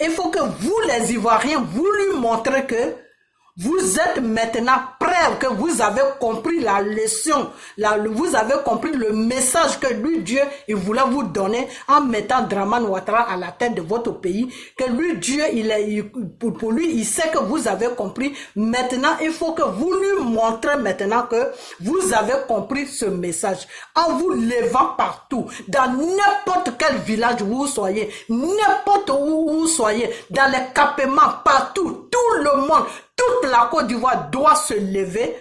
il faut que vous, les Ivoiriens, vous lui montrez que Vous êtes maintenant prêts, que vous avez compris la leçon, vous avez compris le message que lui, Dieu, il voulait vous donner en mettant Dramane Ouattara à la tête de votre pays, que lui, Dieu, pour lui, il sait que vous avez compris. Maintenant, il faut que vous lui montrez maintenant que vous avez compris ce message. En vous levant partout, dans n'importe quel village où vous soyez, n'importe où vous soyez, dans les campements, partout, tout le monde, toute la Côte d'Ivoire doit se lever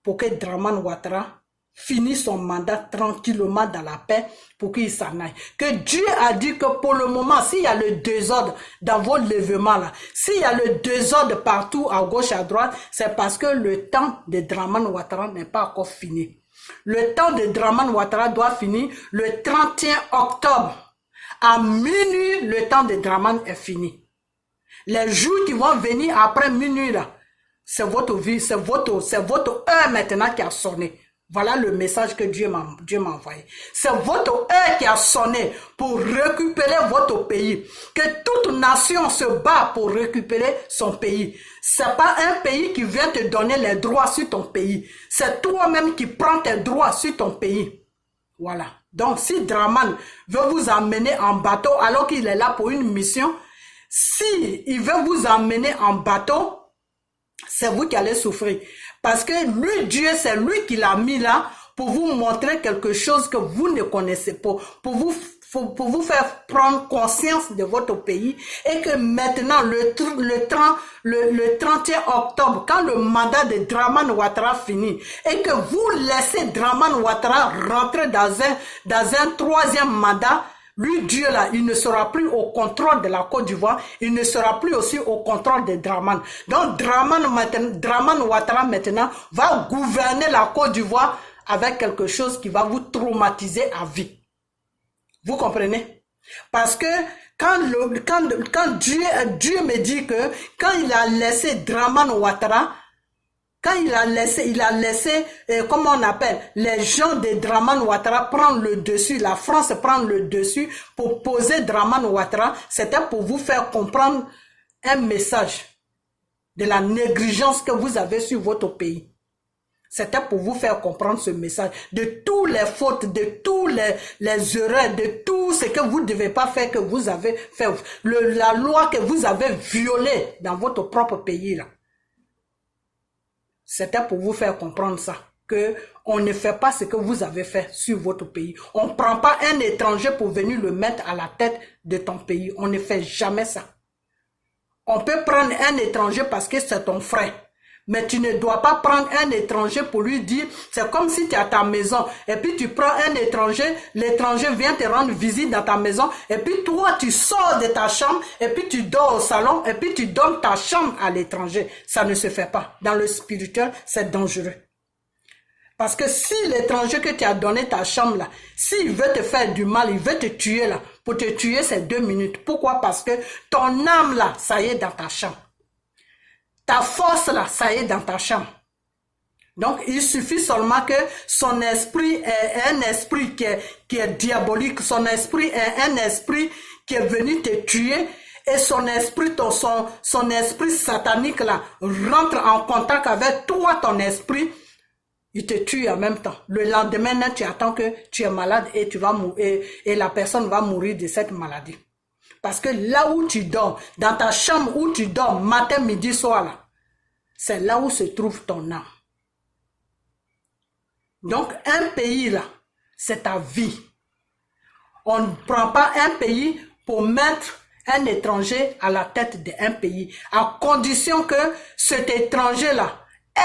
pour que Dramane Ouattara finisse son mandat tranquillement dans la paix pour qu'il s'en aille. Que Dieu a dit que pour le moment, s'il y a le désordre dans vos levements là, s'il y a le désordre partout à gauche, à droite, c'est parce que le temps de Dramane Ouattara n'est pas encore fini. Le temps de Dramane Ouattara doit finir le 31 octobre. À minuit, le temps de Dramane est fini. Les jours qui vont venir après minuit là, c'est votre vie, c'est votre heure maintenant qui a sonné. Voilà le message que Dieu m'a envoyé. C'est votre heure qui a sonné pour récupérer votre pays. Que toute nation se bat pour récupérer son pays. C'est pas un pays qui vient te donner les droits sur ton pays. C'est toi-même qui prends tes droits sur ton pays. Voilà. Donc si Dramane veut vous emmener en bateau alors qu'il est là pour une mission, si il veut vous emmener en bateau, c'est vous qui allez souffrir. Parce que lui, Dieu, c'est lui qui l'a mis là pour vous montrer quelque chose que vous ne connaissez pas. Pour vous faire prendre conscience de votre pays. Et que maintenant, le 31 octobre, quand le mandat de Dramane Ouattara finit, et que vous laissez Dramane Ouattara rentrer dans un troisième mandat, lui, Dieu, là, il ne sera plus au contrôle de la Côte d'Ivoire, il ne sera plus aussi au contrôle de Dramane. Donc, Dramane Ouattara, maintenant, va gouverner la Côte d'Ivoire avec quelque chose qui va vous traumatiser à vie. Vous comprenez? Parce que, quand Dieu me dit que, quand il a laissé Dramane Ouattara, quand il a laissé, comment on appelle, les gens de Dramane Ouattara prendre le dessus, la France prendre le dessus pour poser Dramane Ouattara, c'était pour vous faire comprendre un message de la négligence que vous avez sur votre pays. C'était pour vous faire comprendre ce message de toutes les fautes, de tous les erreurs, de tout ce que vous ne devez pas faire, que vous avez fait, la loi que vous avez violée dans votre propre pays là. C'était pour vous faire comprendre ça, que on ne fait pas ce que vous avez fait sur votre pays. On ne prend pas un étranger pour venir le mettre à la tête de ton pays. On ne fait jamais ça. On peut prendre un étranger parce que c'est ton frère. Mais tu ne dois pas prendre un étranger pour lui dire, c'est comme si tu es à ta maison, et puis tu prends un étranger, l'étranger vient te rendre visite dans ta maison, et puis toi tu sors de ta chambre, et puis tu dors au salon, et puis tu donnes ta chambre à l'étranger. Ça ne se fait pas. Dans le spirituel, c'est dangereux. Parce que si l'étranger que tu as donné ta chambre là, s'il veut te faire du mal, il veut te tuer là, pour te tuer c'est 2 minutes. Pourquoi? Parce que ton âme là, ça y est dans ta chambre. Ta force là, ça y est dans ta chambre. Donc, il suffit seulement que son esprit est un esprit qui est diabolique. Son esprit est un esprit qui est venu te tuer. Et son esprit satanique là, rentre en contact avec toi, ton esprit. Il te tue en même temps. Le lendemain, tu attends que tu es malade et tu vas mourir. Et la personne va mourir de cette maladie. Parce que là où tu dors, dans ta chambre où tu dors, matin, midi, soir, là, c'est là où se trouve ton âme. Donc, un pays, là, c'est ta vie. On ne prend pas un pays pour mettre un étranger à la tête d'un pays, à condition que cet étranger-là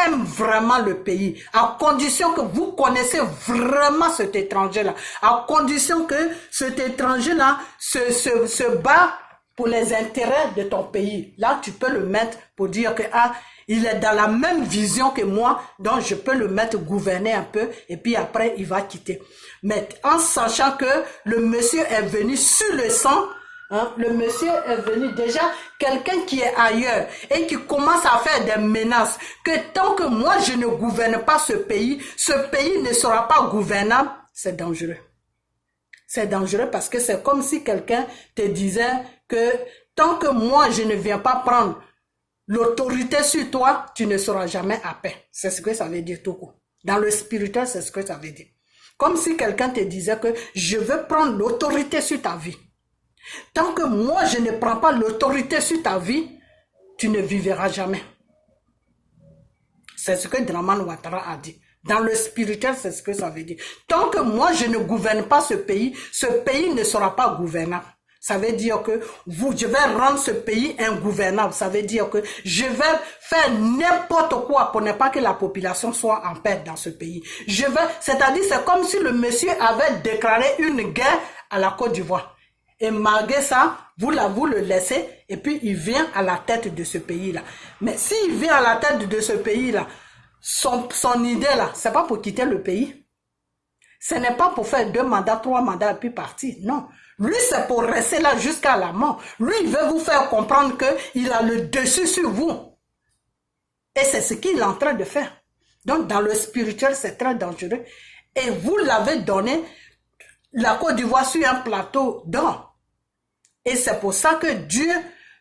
aime vraiment le pays, à condition que vous connaissez vraiment cet étranger-là, à condition que cet étranger-là se bat pour les intérêts de ton pays. Là, tu peux le mettre pour dire que il est dans la même vision que moi, donc je peux le mettre gouverner un peu et puis après il va quitter. Mais en sachant que le monsieur est venu sur le sang, hein, le monsieur est venu déjà, quelqu'un qui est ailleurs et qui commence à faire des menaces, que tant que moi je ne gouverne pas ce pays ne sera pas gouvernable, c'est dangereux. C'est dangereux parce que c'est comme si quelqu'un te disait que tant que moi je ne viens pas prendre l'autorité sur toi, tu ne seras jamais à paix. C'est ce que ça veut dire tout court. Dans le spirituel, c'est ce que ça veut dire. Comme si quelqu'un te disait que je veux prendre l'autorité sur ta vie. Tant que moi, je ne prends pas l'autorité sur ta vie, tu ne vivras jamais. C'est ce que Dramane Ouattara a dit. Dans le spirituel, c'est ce que ça veut dire. Tant que moi, je ne gouverne pas ce pays ne sera pas gouvernable. Ça veut dire que je vais rendre ce pays ingouvernable. Ça veut dire que je vais faire n'importe quoi pour ne pas que la population soit en paix dans ce pays. C'est-à-dire, c'est comme si le monsieur avait déclaré une guerre à la Côte d'Ivoire. Et malgré ça, vous le laissez et puis il vient à la tête de ce pays-là. Mais s'il vient à la tête de ce pays-là, son idée là, c'est pas pour quitter le pays. Ce n'est pas pour faire 2 mandats, 3 mandats et puis partir. Non. Lui, c'est pour rester là jusqu'à la mort. Lui, il veut vous faire comprendre qu'il a le dessus sur vous. Et c'est ce qu'il est en train de faire. Donc, dans le spirituel, c'est très dangereux. Et vous l'avez donné, la Côte d'Ivoire, sur un plateau d'or. Et c'est pour ça que Dieu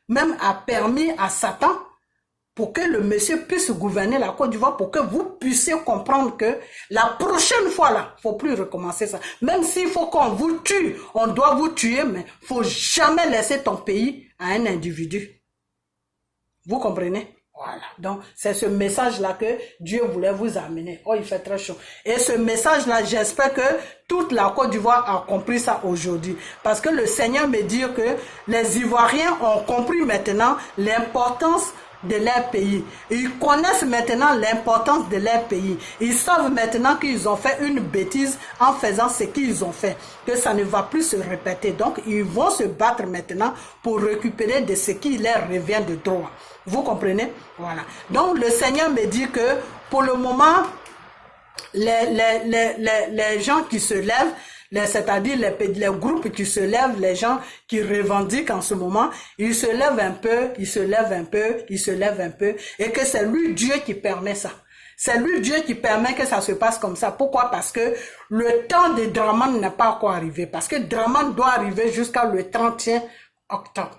même a permis à Satan pour que le monsieur puisse gouverner la Côte d'Ivoire, pour que vous puissiez comprendre que la prochaine fois là, il ne faut plus recommencer ça. Même s'il faut qu'on vous tue, on doit vous tuer, mais il ne faut jamais laisser ton pays à un individu. Vous comprenez? Voilà. Donc, c'est ce message-là que Dieu voulait vous amener. Oh, il fait très chaud. Et ce message-là, j'espère que toute la Côte d'Ivoire a compris ça aujourd'hui. Parce que le Seigneur me dit que les Ivoiriens ont compris maintenant l'importance de leur pays. Ils connaissent maintenant l'importance de leur pays. Ils savent maintenant qu'ils ont fait une bêtise en faisant ce qu'ils ont fait. Que ça ne va plus se répéter. Donc, ils vont se battre maintenant pour récupérer de ce qui leur revient de droit. Vous comprenez? Voilà. Donc, le Seigneur me dit que pour le moment, les gens qui se lèvent, c'est-à-dire les groupes qui se lèvent, les gens qui revendiquent en ce moment, ils se lèvent un peu, ils se lèvent un peu, ils se lèvent un peu, et que c'est lui Dieu qui permet ça. C'est lui Dieu qui permet que ça se passe comme ça. Pourquoi? Parce que le temps de Dramane n'est pas encore arrivé. Parce que Dramane doit arriver jusqu'à le 31 octobre.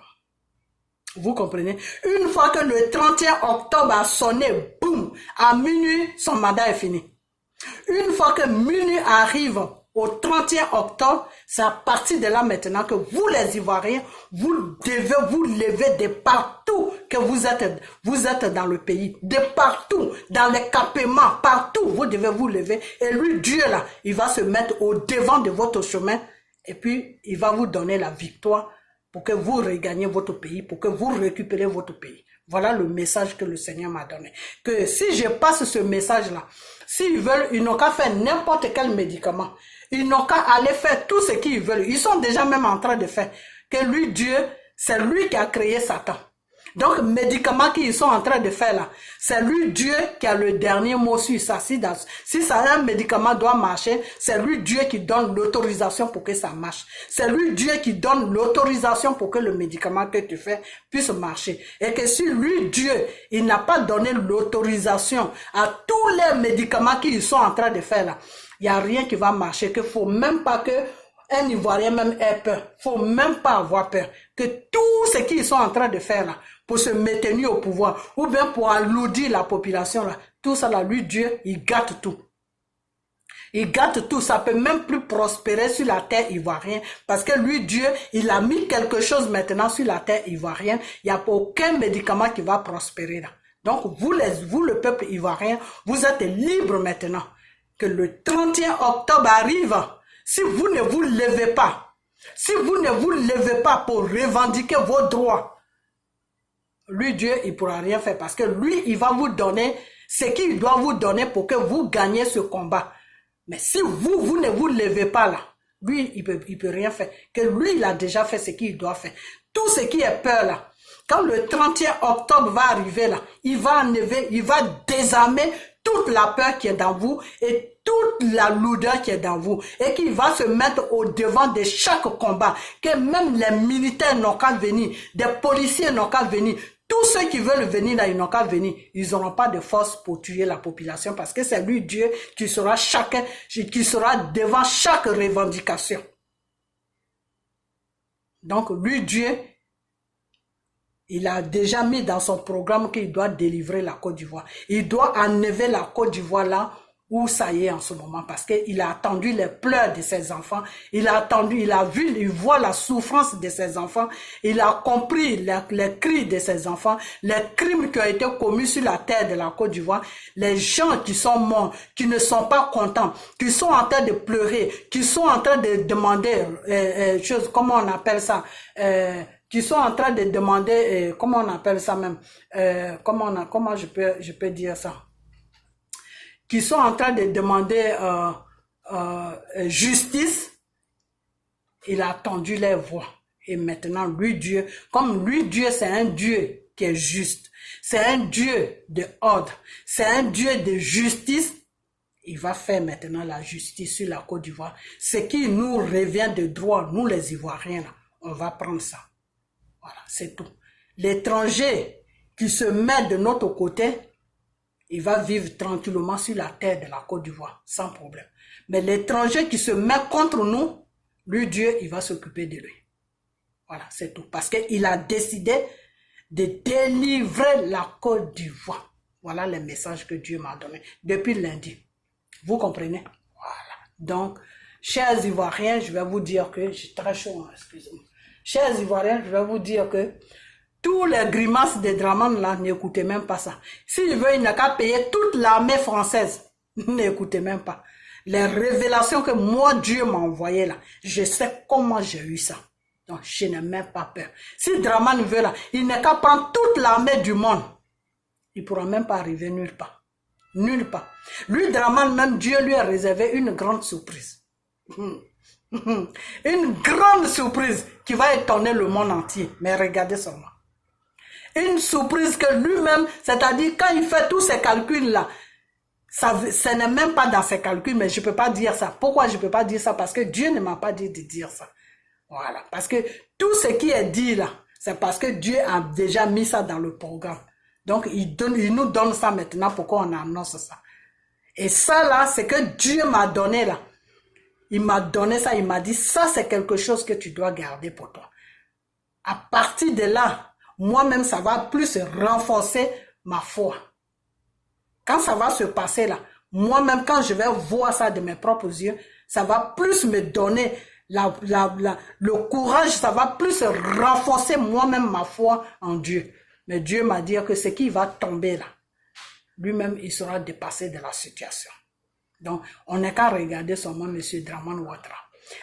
Vous comprenez? Une fois que le 31 octobre a sonné, boum, à minuit, son mandat est fini. Une fois que minuit arrive au 31 octobre, c'est à partir de là maintenant que vous les Ivoiriens, vous devez vous lever de partout que vous êtes dans le pays. De partout, dans les campements, partout, vous devez vous lever. Et lui, Dieu là, il va se mettre au devant de votre chemin et puis il va vous donner la victoire pour que vous regagnez votre pays, pour que vous récupérez votre pays. Voilà le message que le Seigneur m'a donné. Que si je passe ce message-là, s'ils veulent, ils n'ont qu'à faire n'importe quel médicament. Ils n'ont qu'à aller faire tout ce qu'ils veulent. Ils sont déjà même en train de faire. Que lui, Dieu, c'est lui qui a créé Satan. Donc, médicaments qu'ils sont en train de faire là, c'est lui Dieu qui a le dernier mot sur ça. Si ça, un médicament doit marcher, c'est lui Dieu qui donne l'autorisation pour que ça marche. C'est lui Dieu qui donne l'autorisation pour que le médicament que tu fais puisse marcher. Et que si lui Dieu, il n'a pas donné l'autorisation à tous les médicaments qu'ils sont en train de faire là, il n'y a rien qui va marcher. Qu'il ne faut même pas que un Ivoirien même ait peur. Il ne faut même pas avoir peur. Que tout ce qu'ils sont en train de faire là, pour se maintenir au pouvoir, ou bien pour alourdir la population là, tout ça là, lui Dieu, il gâte tout. Il gâte tout, ça peut même plus prospérer sur la terre ivoirienne, parce que lui Dieu, il a mis quelque chose maintenant sur la terre ivoirienne, il n'y a aucun médicament qui va prospérer là. Donc vous le peuple ivoirien, vous êtes libre maintenant. Que le 31 octobre arrive, si vous ne vous levez pas, pour revendiquer vos droits, lui, Dieu, il ne pourra rien faire parce que lui, il va vous donner ce qu'il doit vous donner pour que vous gagnez ce combat. Mais si vous ne vous levez pas là, lui, il peut rien faire. Que lui, il a déjà fait ce qu'il doit faire. Tout ce qui est peur là, quand le 31 octobre va arriver là, il va désarmer toute la peur qui est dans vous et toute la lourdeur qui est dans vous et qui va se mettre au devant de chaque combat, que même les militaires n'ont qu'à venir, des policiers n'ont qu'à venir, tous ceux qui veulent venir là, ils n'ont qu'à venir, ils n'auront pas de force pour tuer la population parce que c'est lui Dieu qui sera devant chaque revendication. Donc lui Dieu, Il a déjà mis dans son programme qu'il doit délivrer la Côte d'Ivoire. Il doit enlever la Côte d'Ivoire là où ça y est en ce moment, parce qu'il a attendu les pleurs de ses enfants, il a attendu, il a vu, il voit la souffrance de ses enfants, il a compris les cris de ses enfants, les crimes qui ont été commis sur la terre de la Côte d'Ivoire, les gens qui sont morts, qui ne sont pas contents, qui sont en train de pleurer, qui sont en train de demander, comment on appelle ça, qui sont en train de demander, comment on appelle ça même, comment je peux dire ça, qui sont en train de demander justice, il a attendu les voix. Et maintenant, lui, Dieu, comme lui, Dieu, c'est un Dieu qui est juste, c'est un Dieu de ordre, c'est un Dieu de justice, il va faire maintenant la justice sur la Côte d'Ivoire. Ce qui nous revient de droit, nous les Ivoiriens, là, on va prendre ça. Voilà, c'est tout. L'étranger qui se met de notre côté, il va vivre tranquillement sur la terre de la Côte d'Ivoire, sans problème. Mais l'étranger qui se met contre nous, lui, Dieu, il va s'occuper de lui. Voilà, c'est tout. Parce qu'il a décidé de délivrer la Côte d'Ivoire. Voilà les messages que Dieu m'a donnés depuis lundi. Vous comprenez? Voilà. Donc, chers Ivoiriens, je vais vous dire que, j'ai très chaud, excusez-moi. Chers Ivoiriens, je vais vous dire que tous les grimaces de Dramane là, n'écoutez même pas ça. S'il veut, il n'a qu'à payer toute l'armée française. N'écoutez même pas. Les révélations que moi, Dieu m'a envoyées là, je sais comment j'ai eu ça. Donc, je n'ai même pas peur. Si Dramane veut là, il n'a qu'à prendre toute l'armée du monde. Il ne pourra même pas arriver nulle part. Nulle part. Lui, Dramane, même Dieu lui a réservé une grande surprise. Une grande surprise qui va étonner le monde entier. Mais regardez seulement. Une surprise que lui-même, c'est-à-dire quand il fait tous ces calculs-là, ce n'est même pas dans ses calculs, mais je ne peux pas dire ça. Pourquoi je ne peux pas dire ça? Parce que Dieu ne m'a pas dit de dire ça. Voilà. Parce que tout ce qui est dit là, c'est parce que Dieu a déjà mis ça dans le programme. Donc, il nous donne ça maintenant pour qu'on annonce ça. Et ça là, c'est que Dieu m'a donné là. Il m'a donné ça, il m'a dit, ça c'est quelque chose que tu dois garder pour toi. À partir de là, moi-même, ça va plus renforcer ma foi. Quand ça va se passer là, moi-même, quand je vais voir ça de mes propres yeux, ça va plus me donner le courage, ça va plus renforcer moi-même ma foi en Dieu. Mais Dieu m'a dit que ce qui va tomber là, lui-même, il sera dépassé de la situation. Donc, on n'est qu'à regarder seulement M. Dramane Ouattara.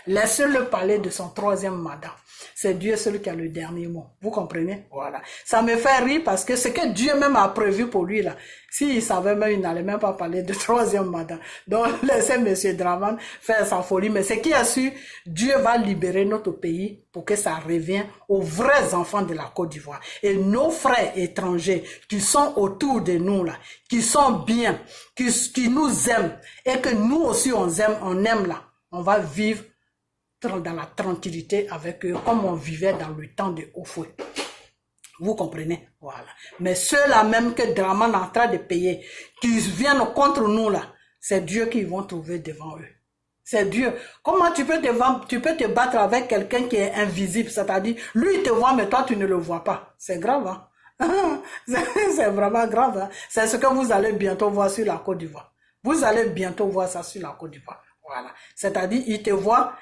Laissez-le parler de son troisième mandat. C'est Dieu seul qui a le dernier mot. Vous comprenez? Voilà. Ça me fait rire parce que ce que Dieu même a prévu pour lui là, s'il savait même, il n'allait même pas parler de troisième mandat. Donc, laissez M. Dramane faire sa folie. Mais ce qui a su, Dieu va libérer notre pays pour que ça revienne aux vrais enfants de la Côte d'Ivoire. Et nos frères étrangers qui sont autour de nous là, qui sont bien, qui nous aiment et que nous aussi on aime là, on va vivre dans la tranquillité avec eux, comme on vivait dans le temps de Houphouët. Vous comprenez? Voilà. Mais ceux-là même que Dramane est en train de payer, qui viennent contre nous là, c'est Dieu qui vont trouver devant eux. C'est Dieu. Comment tu peux te battre avec quelqu'un qui est invisible, c'est-à-dire, lui il te voit, mais toi tu ne le vois pas. C'est grave, hein? C'est vraiment grave, hein? C'est ce que vous allez bientôt voir sur la Côte d'Ivoire. Vous allez bientôt voir ça sur la Côte d'Ivoire. Voilà. C'est-à-dire, il te voit,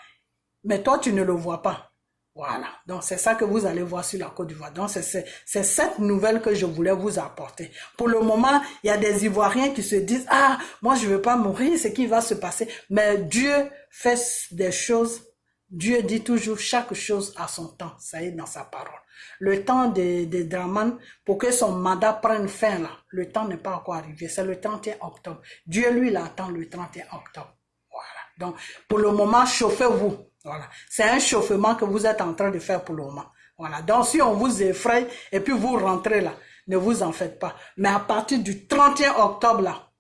mais toi, tu ne le vois pas. Voilà. Donc, c'est ça que vous allez voir sur la Côte d'Ivoire. Donc, c'est cette nouvelle que je voulais vous apporter. Pour le moment, il y a des Ivoiriens qui se disent, ah, moi, je ne veux pas mourir, c'est qui va se passer. Mais Dieu fait des choses. Dieu dit toujours chaque chose à son temps. Ça y est dans sa parole. Le temps de Dramane, pour que son mandat prenne fin là, le temps n'est pas encore arrivé. C'est le 31 octobre. Dieu, lui, l'attend le 31 octobre. Voilà. Donc, pour le moment, chauffez-vous. Voilà. C'est un chauffement que vous êtes en train de faire pour le moment. Voilà. Donc, si on vous effraie et puis vous rentrez là, ne vous en faites pas. Mais à partir du 31 octobre là,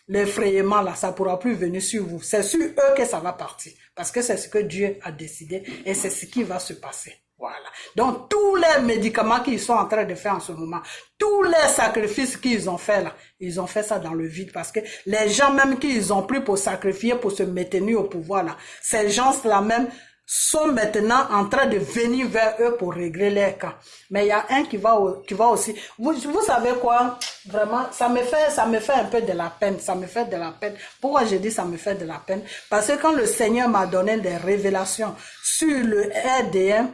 l'effrayement là, ça ne pourra plus venir sur vous. C'est sur eux que ça va partir. Parce que c'est ce que Dieu a décidé et c'est ce qui va se passer. Voilà. Donc, tous les médicaments qu'ils sont en train de faire en ce moment, tous les sacrifices qu'ils ont fait là, ils ont fait ça dans le vide parce que les gens même qu'ils ont pris pour sacrifier, pour se maintenir au pouvoir là, ces gens-là même sont maintenant en train de venir vers eux pour régler leur cas. Mais il y a un qui va aussi. Vous savez quoi? Vraiment, ça me fait un peu de la peine. Ça me fait de la peine. Pourquoi je dis ça me fait de la peine? Parce que quand le Seigneur m'a donné des révélations sur le RDM,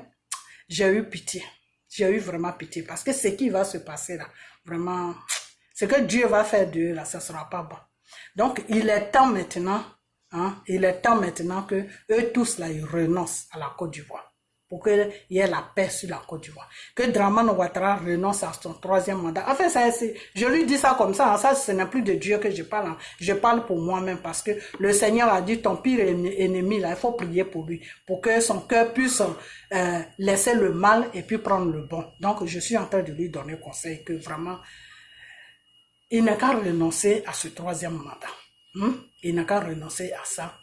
j'ai eu pitié. J'ai eu vraiment pitié. Parce que ce qui va se passer là, vraiment, ce que Dieu va faire d'eux là, ça ne sera pas bon. Donc, il est temps maintenant. Il est temps maintenant que eux tous là, ils renoncent à la Côte d'Ivoire pour qu'il y ait la paix sur la Côte d'Ivoire. Que Dramane Ouattara renonce à son 3e mandat. Enfin, je lui dis ça comme ça. Ça, ce n'est plus de Dieu que je parle. Je parle pour moi-même parce que le Seigneur a dit ton pire ennemi, là, il faut prier pour lui, pour que son cœur puisse laisser le mal et puis prendre le bon. Donc, je suis en train de lui donner conseil que vraiment, il n'a qu'à renoncer à ce 3e mandat. Il n'a qu'à renoncer à ça.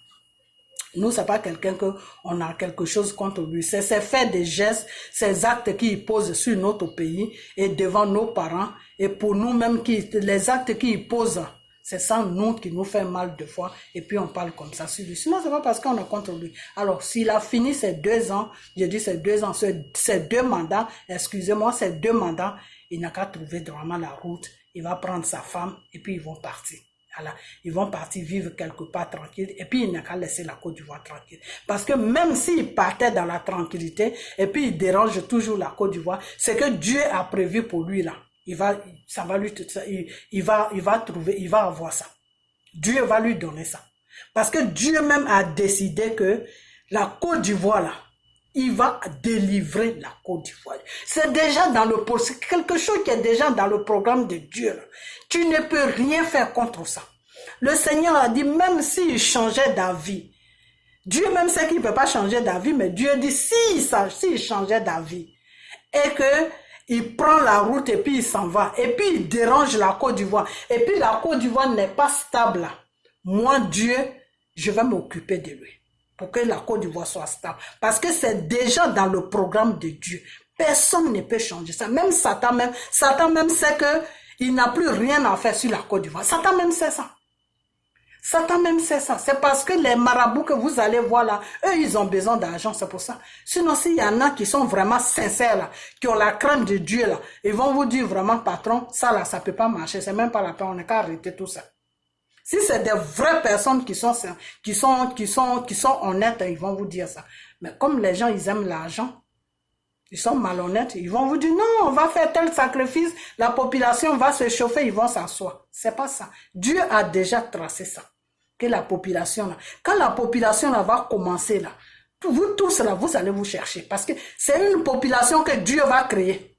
Nous, c'est pas quelqu'un qu'on a quelque chose contre lui. C'est faire des gestes, ces actes qu'il pose sur notre pays et devant nos parents. Et pour nous-mêmes, les actes qu'il pose, c'est ça, nous, qui nous fait mal de fois. Et puis, on parle comme ça sur lui. Sinon, c'est pas parce qu'on est contre lui. Alors, s'il a fini ces 2 ans, j'ai dit ces 2 ans, ces 2 mandats, excusez-moi, ces 2 mandats, il n'a qu'à trouver vraiment la route. Il va prendre sa femme et puis ils vont partir. Voilà. Ils vont partir vivre quelque part tranquille et puis il n'a qu'à laisser la Côte d'Ivoire tranquille. Parce que même s'il partait dans la tranquillité et puis il dérange toujours la Côte d'Ivoire, c'est que Dieu a prévu pour lui là. Il va trouver, il va avoir ça. Dieu va lui donner ça. Parce que Dieu même a décidé que la Côte d'Ivoire là, il va délivrer la Côte d'Ivoire. C'est déjà dans le c'est quelque chose qui est déjà dans le programme de Dieu. Là. Tu ne peux rien faire contre ça. Le Seigneur a dit, même s'il changeait d'avis, Dieu même sait qu'il ne peut pas changer d'avis, mais Dieu dit, s'il changeait d'avis, et que il prend la route et puis il s'en va, et puis il dérange la Côte d'Ivoire, et puis la Côte d'Ivoire n'est pas stable là. Moi, Dieu, je vais m'occuper de lui. Pour que la Côte d'Ivoire soit stable. Parce que c'est déjà dans le programme de Dieu. Personne ne peut changer ça. Même Satan sait qu'il n'a plus rien à faire sur la Côte d'Ivoire. Satan même sait ça. Satan même sait ça. C'est parce que les marabouts que vous allez voir là, eux, ils ont besoin d'argent, c'est pour ça. Sinon, s'il y en a qui sont vraiment sincères là, qui ont la crainte de Dieu là, ils vont vous dire vraiment, patron, ça là, ça peut pas marcher. C'est même pas la peine, on n'a qu'à arrêter tout ça. Si c'est des vraies personnes qui sont honnêtes, ils vont vous dire ça. Mais comme les gens, ils aiment l'argent, ils sont malhonnêtes, ils vont vous dire, non, on va faire tel sacrifice, la population va se chauffer, ils vont s'asseoir. C'est pas ça. Dieu a déjà tracé ça. Que la population, là, quand la population là, va commencer, là, vous tous, là, vous allez vous chercher. Parce que c'est une population que Dieu va créer.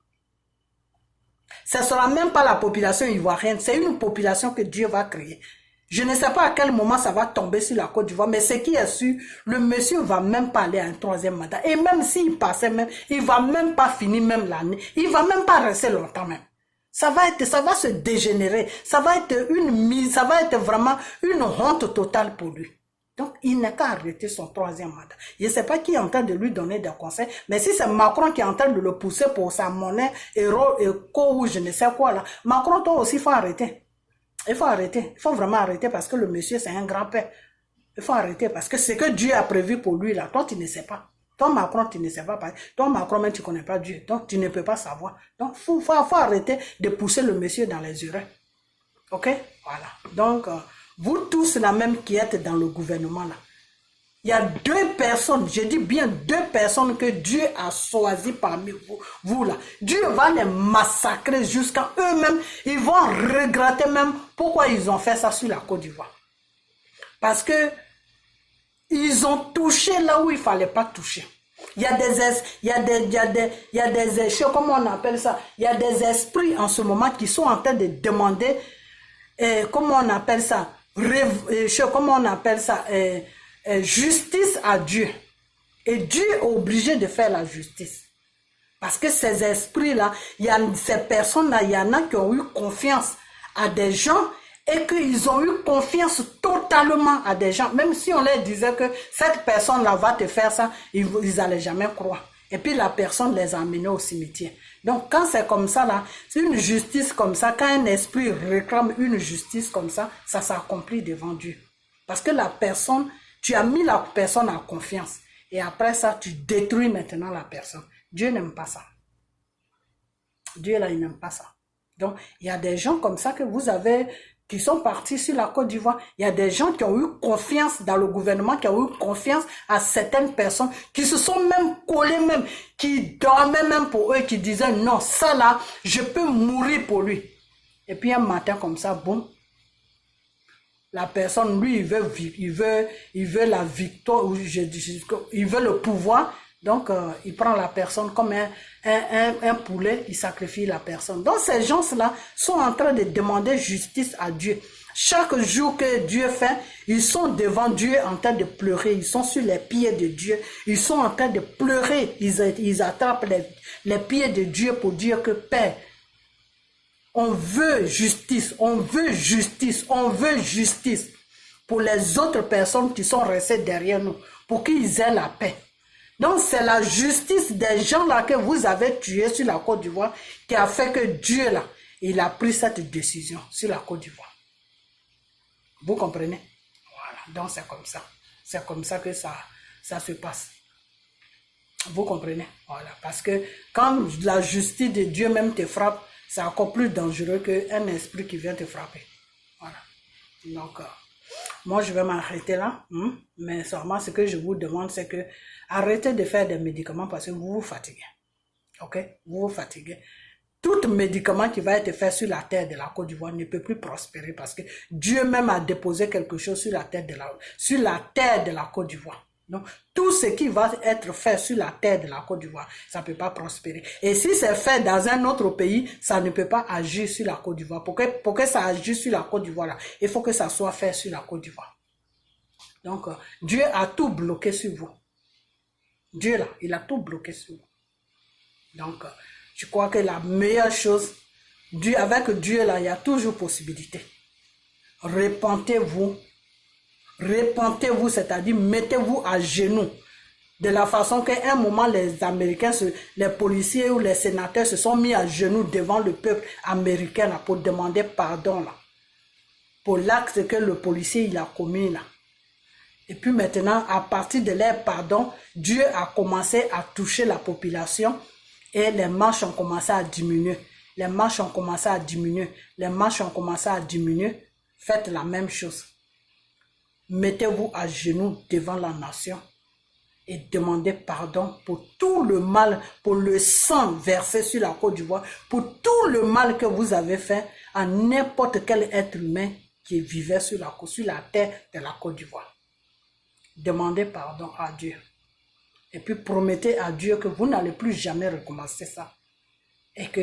Ce ne sera même pas la population ivoirienne, c'est une population que Dieu va créer. Je ne sais pas à quel moment ça va tomber sur la Côte d'Ivoire, mais ce qui est sûr, le monsieur va même pas aller à un 3e mandat. Et même s'il passait même, il va même pas finir même l'année. Il va même pas rester longtemps même. Ça va se dégénérer. Ça va être vraiment une honte totale pour lui. Donc, il n'a qu'à arrêter son 3e mandat. Je ne sais pas qui est en train de lui donner des conseils, mais si c'est Macron qui est en train de le pousser pour sa monnaie, euro, éco ou je ne sais quoi là, Macron, toi aussi, il faut arrêter. Il faut arrêter. Il faut vraiment arrêter parce que le monsieur, c'est un grand-père. Il faut arrêter parce que ce que Dieu a prévu pour lui, là, toi, tu ne sais pas. Toi, Macron, tu ne sais pas. Toi, Macron, même, tu ne connais pas Dieu. Donc, tu ne peux pas savoir. Donc, faut arrêter de pousser le monsieur dans les erreurs. OK? Voilà. Donc, vous tous, là même, qui êtes dans le gouvernement, là, il y a 2 personnes, je dis bien 2 personnes que Dieu a choisies parmi vous là. Dieu va les massacrer jusqu'à eux-mêmes. Ils vont regretter même pourquoi ils ont fait ça sur la Côte d'Ivoire. Parce que ils ont touché là où il ne fallait pas toucher. Il y a des comment on appelle ça? Il y a des esprits en ce moment qui sont en train de demander, comment on appelle ça? Comment on appelle ça? Justice à Dieu. Et Dieu est obligé de faire la justice. Parce que ces esprits-là, il y a ces personnes-là, il y en a qui ont eu confiance à des gens et qu'ils ont eu confiance totalement à des gens. Même si on leur disait que cette personne-là va te faire ça, ils n'allaient jamais croire. Et puis la personne les a amenés au cimetière. Donc quand c'est comme ça, là, c'est une justice comme ça, quand un esprit réclame une justice comme ça, ça s'accomplit devant Dieu. Parce que la personne, tu as mis la personne en confiance. Et après ça, tu détruis maintenant la personne. Dieu n'aime pas ça. Dieu, là, il n'aime pas ça. Donc, il y a des gens comme ça que vous avez, qui sont partis sur la Côte d'Ivoire. Il y a des gens qui ont eu confiance dans le gouvernement, qui ont eu confiance à certaines personnes, qui se sont même collés même, qui dormaient même pour eux, qui disaient, non, ça là, je peux mourir pour lui. Et puis un matin comme ça, bon, la personne, lui, il veut la victoire, il veut le pouvoir. Donc, il prend la personne comme un poulet, il sacrifie la personne. Donc, ces gens-là sont en train de demander justice à Dieu. Chaque jour que Dieu fait, ils sont devant Dieu en train de pleurer. Ils sont sur les pieds de Dieu. Ils sont en train de pleurer. Ils attrapent les pieds de Dieu pour dire que Père, on veut justice, on veut justice, on veut justice pour les autres personnes qui sont restées derrière nous, pour qu'ils aient la paix. Donc, c'est la justice des gens là que vous avez tués sur la Côte d'Ivoire qui a fait que Dieu là, il a pris cette décision sur la Côte d'Ivoire. Vous comprenez? Voilà, donc c'est comme ça. C'est comme ça que ça se passe. Vous comprenez? Voilà, parce que quand la justice de Dieu même te frappe, c'est encore plus dangereux qu'un esprit qui vient te frapper. Voilà. Donc, moi, je vais m'arrêter là. Mais seulement, ce que je vous demande, c'est que arrêtez de faire des médicaments parce que vous vous fatiguez. Ok? Vous vous fatiguez. Tout médicament qui va être fait sur la terre de la Côte d'Ivoire ne peut plus prospérer parce que Dieu même a déposé quelque chose sur la terre de la Côte d'Ivoire. Donc, tout ce qui va être fait sur la terre de la Côte d'Ivoire, ça ne peut pas prospérer. Et si c'est fait dans un autre pays, ça ne peut pas agir sur la Côte d'Ivoire. Pour que ça agisse sur la Côte d'Ivoire, il faut que ça soit fait sur la Côte d'Ivoire. Donc, Dieu a tout bloqué sur vous. Dieu, là, il a tout bloqué sur vous. Donc, je crois que la meilleure chose, avec Dieu, là, il y a toujours possibilité. Repentez-vous. Repentez-vous, c'est-à-dire mettez-vous à genoux. De la façon qu'à un moment, les Américains, les policiers ou les sénateurs se sont mis à genoux devant le peuple américain là, pour demander pardon là, pour l'acte que le policier il a commis là. Et puis maintenant, à partir de leur pardon, Dieu a commencé à toucher la population et les marches ont commencé à diminuer. Les marches ont commencé à diminuer. Les marches ont commencé à diminuer. Faites la même chose. Mettez-vous à genoux devant la nation et demandez pardon pour tout le mal, pour le sang versé sur la Côte d'Ivoire, pour tout le mal que vous avez fait à n'importe quel être humain qui vivait sur la terre de la Côte d'Ivoire. Demandez pardon à Dieu. Et puis promettez à Dieu que vous n'allez plus jamais recommencer ça. Et que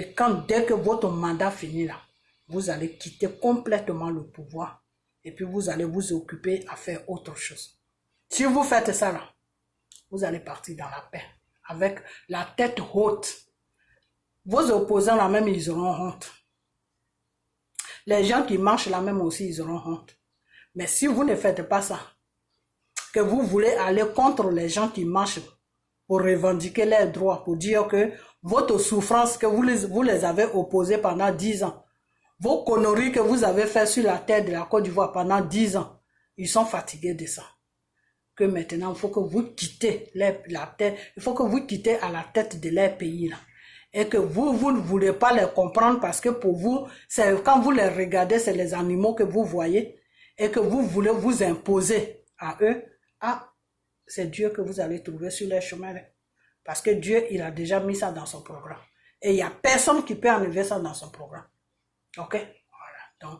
dès que votre mandat finit là, vous allez quitter complètement le pouvoir. Et puis vous allez vous occuper à faire autre chose. Si vous faites ça là, vous allez partir dans la paix. Avec la tête haute. Vos opposants là même, ils auront honte. Les gens qui marchent là même aussi, ils auront honte. Mais si vous ne faites pas ça, que vous voulez aller contre les gens qui marchent pour revendiquer leurs droits, pour dire que votre souffrance que vous les avez opposées pendant 10 ans, vos conneries que vous avez fait sur la terre de la Côte d'Ivoire pendant 10 ans, ils sont fatigués de ça. Que maintenant, il faut que vous quittez la terre, il faut que vous quittez à la tête de leur pays là. Et que vous ne voulez pas les comprendre parce que pour vous, quand vous les regardez, c'est les animaux que vous voyez et que vous voulez vous imposer à eux. Ah, c'est Dieu que vous allez trouver sur les chemins. Parce que Dieu, il a déjà mis ça dans son programme. Et il n'y a personne qui peut enlever ça dans son programme. Ok? Voilà. Donc,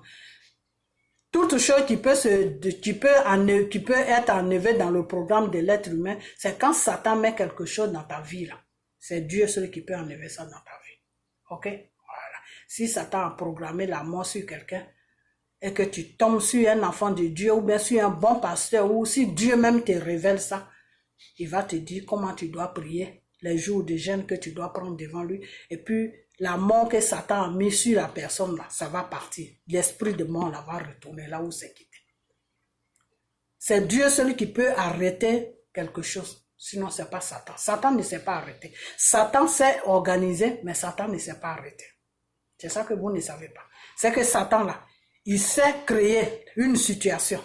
toute chose qui peut être enlevée dans le programme de l'être humain, c'est quand Satan met quelque chose dans ta vie là. C'est Dieu seul qui peut enlever ça dans ta vie. Ok? Voilà. Si Satan a programmé la mort sur quelqu'un, et que tu tombes sur un enfant de Dieu, ou bien sur un bon pasteur, ou si Dieu même te révèle ça, il va te dire comment tu dois prier, les jours de jeûne que tu dois prendre devant lui, et puis la mort que Satan a mis sur la personne là, ça va partir. L'esprit de mort là va retourner là où c'est quitté. C'est Dieu celui qui peut arrêter quelque chose. Sinon, c'est pas Satan. Satan ne sait pas arrêter. Satan sait organiser, mais Satan ne sait pas arrêter. C'est ça que vous ne savez pas. C'est que Satan là, il sait créer une situation.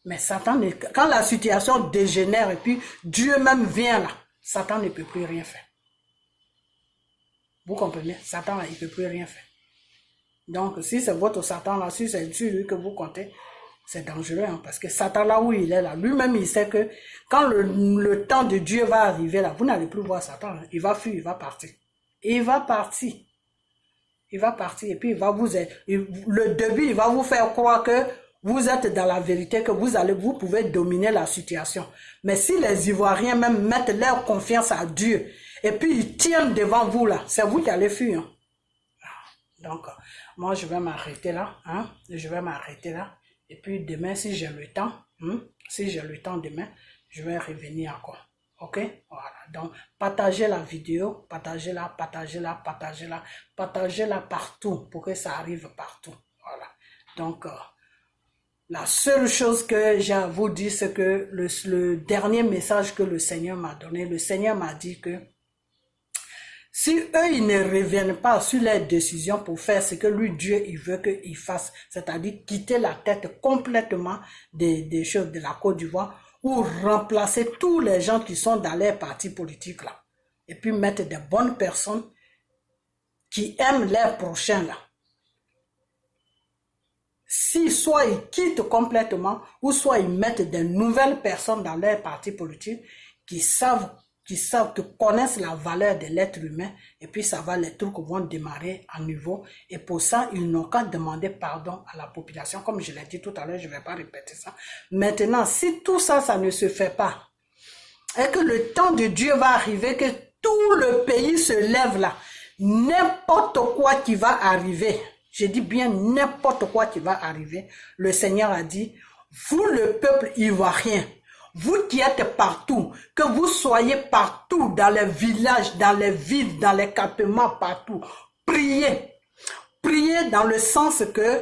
Mais Satan, quand la situation dégénère et puis Dieu même vient là, Satan ne peut plus rien faire. Vous comprenez? Satan, là, il ne peut plus rien faire. Donc, si c'est votre Satan là, si c'est sur lui que vous comptez, c'est dangereux. Hein, parce que Satan là où il est là, lui-même il sait que quand le temps de Dieu va arriver là, vous n'allez plus voir Satan. Hein, il va fuir, il va partir. Et il va partir. Il va partir et puis il va vous... Le début, il va vous faire croire que vous êtes dans la vérité, que vous pouvez dominer la situation. Mais si les Ivoiriens même mettent leur confiance à Dieu et puis ils tiennent devant vous là, c'est vous qui allez fuir. Hein. Donc, moi je vais m'arrêter là. Hein? Je vais m'arrêter là. Et puis demain, si j'ai le temps, si j'ai le temps demain, je vais revenir encore. Ok? Voilà. Donc, partagez la vidéo, partagez-la, partagez-la, partagez-la, partagez-la partout pour que ça arrive partout. Voilà. Donc, la seule chose que j'ai à vous dire, c'est que le dernier message que le Seigneur m'a donné, le Seigneur m'a dit que si eux, ils ne reviennent pas sur leurs décisions pour faire ce que lui, Dieu, il veut qu'ils fassent, c'est-à-dire quitter la tête complètement des choses de la Côte d'Ivoire ou remplacer tous les gens qui sont dans les partis politiques là et puis mettre des bonnes personnes qui aiment leurs prochains là. Si soit ils quittent complètement ou soit ils mettent des nouvelles personnes dans leurs partis politiques qui connaissent la valeur de l'être humain et puis ça va, les trucs vont démarrer à nouveau et pour ça, ils n'ont qu'à demander pardon à la population. Comme je l'ai dit tout à l'heure, je ne vais pas répéter ça. Maintenant, si tout ça, ça ne se fait pas et que le temps de Dieu va arriver, que tout le pays se lève là, n'importe quoi qui va arriver, je dis bien n'importe quoi qui va arriver, le Seigneur a dit, vous le peuple ivoirien, vous qui êtes partout, que vous soyez partout, dans les villages, dans les villes, dans les campements, partout, priez. Priez dans le sens que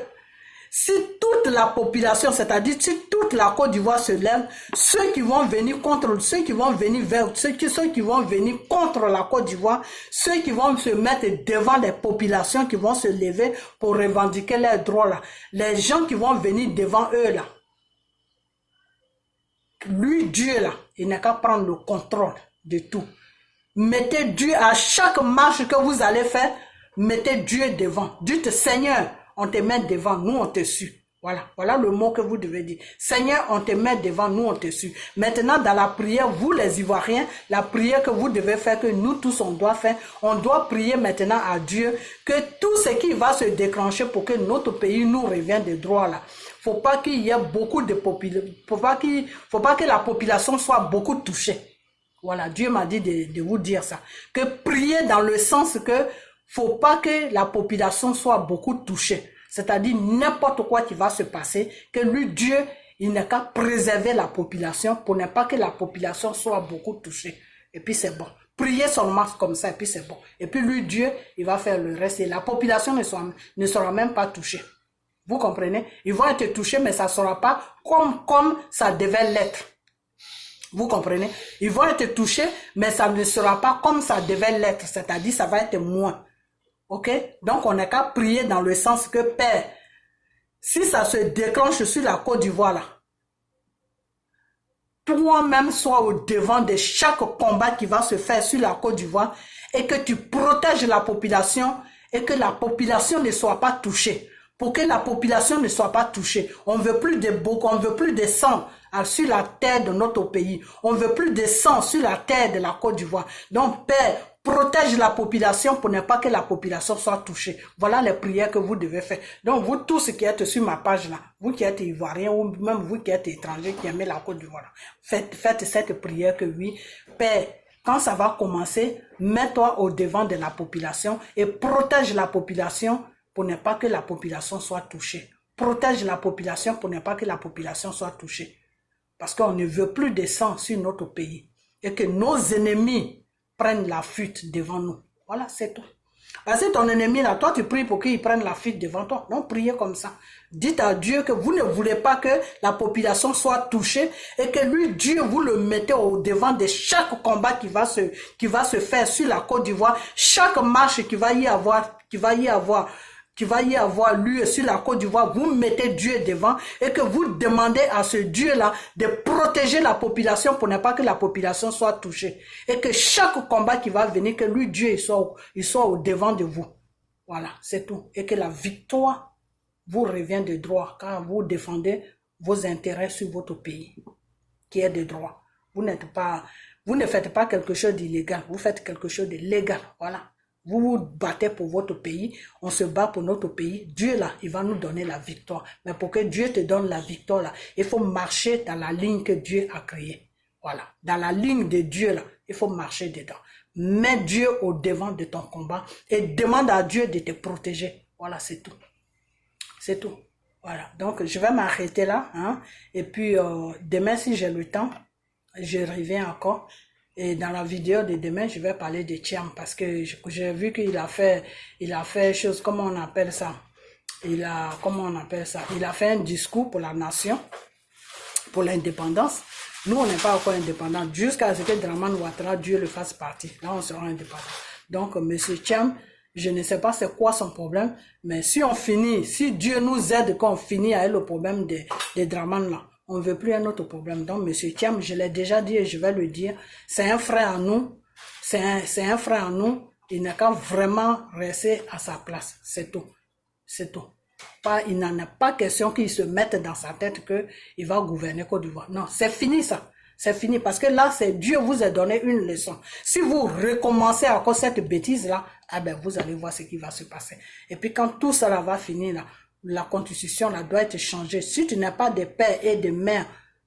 si toute la population, c'est-à-dire si toute la Côte d'Ivoire se lève, ceux qui vont venir contre, ceux qui vont venir vers, ceux qui vont venir contre la Côte d'Ivoire, ceux qui vont se mettre devant les populations qui vont se lever pour revendiquer leurs droits là, les gens qui vont venir devant eux là, lui, Dieu, là, il n'a qu'à prendre le contrôle de tout. Mettez Dieu à chaque marche que vous allez faire, mettez Dieu devant. Dites, Seigneur, on te met devant, nous on te suit. Voilà le mot que vous devez dire. Seigneur, on te met devant, nous on te suit. Maintenant, dans la prière, vous les Ivoiriens, la prière que vous devez faire, que nous tous on doit faire, on doit prier maintenant à Dieu que tout ce qui va se déclencher pour que notre pays nous revienne des droits là. Faut pas qu'il y ait beaucoup de population, faut pas que la population soit beaucoup touchée. Voilà, Dieu m'a dit de vous dire ça. Que prier dans le sens que faut pas que la population soit beaucoup touchée. C'est-à-dire n'importe quoi qui va se passer, que lui, Dieu, il n'a qu'à préserver la population pour ne pas que la population soit beaucoup touchée. Et puis c'est bon. Priez seulement comme ça et puis c'est bon. Et puis lui, Dieu, il va faire le reste et la population ne sera même pas touchée. Vous comprenez? Ils vont être touchés, mais ça ne sera pas comme ça devait l'être. Vous comprenez? Ils vont être touchés, mais ça ne sera pas comme ça devait l'être. C'est-à-dire, ça va être moins. Ok? Donc, on n'a qu'à prier dans le sens que, Père, si ça se déclenche sur la Côte d'Ivoire, là, toi-même sois au devant de chaque combat qui va se faire sur la Côte d'Ivoire et que tu protèges la population et que la population ne soit pas touchée. Pour que la population ne soit pas touchée. On veut plus de sang sur la terre de notre pays. On veut plus de sang sur la terre de la Côte d'Ivoire. Donc, Père, protège la population pour ne pas que la population soit touchée. Voilà les prières que vous devez faire. Donc, vous tous qui êtes sur ma page là, vous qui êtes Ivoiriens ou même vous qui êtes étrangers qui aimez la Côte d'Ivoire, faites cette prière que oui, Père, quand ça va commencer, mets-toi au devant de la population et protège la population pour ne pas que la population soit touchée. Protège la population pour ne pas que la population soit touchée. Parce qu'on ne veut plus de sang sur notre pays. Et que nos ennemis prennent la fuite devant nous. Voilà, c'est tout. Parce que ton ennemi là, toi tu pries pour qu'il prenne la fuite devant toi. Non, priez comme ça. Dites à Dieu que vous ne voulez pas que la population soit touchée et que lui, Dieu, vous le mettez au devant de chaque combat qui va se faire sur la Côte d'Ivoire. Chaque marche qui va y avoir, qui va y avoir lieu sur la Côte d'Ivoire, vous mettez Dieu devant et que vous demandez à ce Dieu-là de protéger la population pour ne pas que la population soit touchée. Et que chaque combat qui va venir, que lui, Dieu, il soit au devant de vous. Voilà, c'est tout. Et que la victoire vous revient de droit quand vous défendez vos intérêts sur votre pays, qui est de droit. Vous ne faites pas quelque chose d'illégal, vous faites quelque chose de légal. Voilà. Vous vous battez pour votre pays, on se bat pour notre pays. Dieu là, il va nous donner la victoire. Mais pour que Dieu te donne la victoire là, il faut marcher dans la ligne que Dieu a créée. Voilà, dans la ligne de Dieu là, il faut marcher dedans. Mets Dieu au devant de ton combat et demande à Dieu de te protéger. Voilà, c'est tout. C'est tout. Voilà, donc je vais m'arrêter là. Hein? Et puis demain, si j'ai le temps, je reviens encore. Et dans la vidéo de demain, je vais parler de Thiam parce que j'ai vu qu'il a fait chose, comment on appelle ça? Il a fait un discours pour la nation, pour l'indépendance. Nous, on n'est pas encore indépendants jusqu'à ce que Dramane Ouattara, Dieu le fasse partie. Là, on sera indépendants. Donc, monsieur Thiam, je ne sais pas c'est quoi son problème, mais si Dieu nous aide qu'on finit avec le problème de Dramane là, on ne veut plus un autre problème. Donc, monsieur Thiam, je l'ai déjà dit et je vais le dire, c'est un frère à nous. C'est un frère à nous. Il n'a qu'à vraiment rester à sa place. C'est tout. C'est tout. Il n'en a pas question qu'il se mette dans sa tête qu'il va gouverner Côte d'Ivoire. Non, c'est fini ça. C'est fini parce que là, c'est Dieu vous a donné une leçon. Si vous recommencez encore cette bêtise-là, eh ben, vous allez voir ce qui va se passer. Et puis quand tout cela va finir là, la constitution là, doit être changée. Si tu n'as pas de père et de mère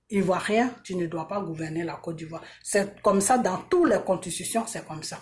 ivoiriens, tu ne dois pas gouverner la Côte d'Ivoire. C'est comme ça dans toutes les constitutions, c'est comme ça.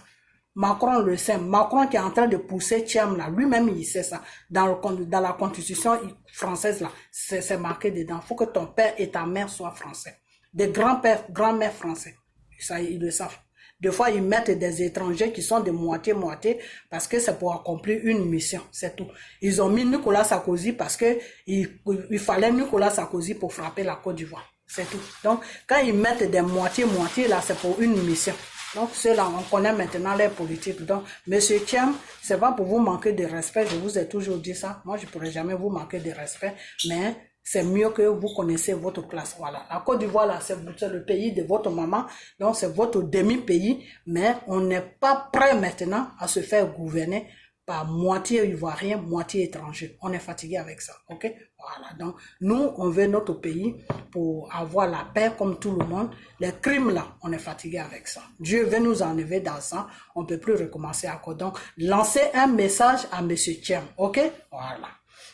Macron le sait. Macron qui est en train de pousser Thiam là, lui-même il sait ça. Dans la constitution française là, c'est marqué dedans. Il faut que ton père et ta mère soient français. Des grands-pères, grand-mères français. Ça, ils le savent. Des fois, ils mettent des étrangers qui sont de moitié-moitié parce que c'est pour accomplir une mission, c'est tout. Ils ont mis Nicolas Sarkozy parce que il fallait Nicolas Sarkozy pour frapper la Côte d'Ivoire, c'est tout. Donc, quand ils mettent des moitié-moitié, là, c'est pour une mission. Donc, ceux-là, on connaît maintenant les politiques. Donc, monsieur Thiam, c'est pas pour vous manquer de respect, je vous ai toujours dit ça. Moi, je pourrais jamais vous manquer de respect, mais c'est mieux que vous connaissez votre place. Voilà. La Côte d'Ivoire, là, c'est le pays de votre maman. Donc, c'est votre demi-pays. Mais on n'est pas prêt maintenant à se faire gouverner par moitié ivoirien, moitié étranger. On est fatigué avec ça. OK? Voilà. Donc, nous, on veut notre pays pour avoir la paix comme tout le monde. Les crimes, là, on est fatigué avec ça. Dieu veut nous enlever dans ça. On ne peut plus recommencer encore. Donc, lancez un message à monsieur Thiam. OK? Voilà.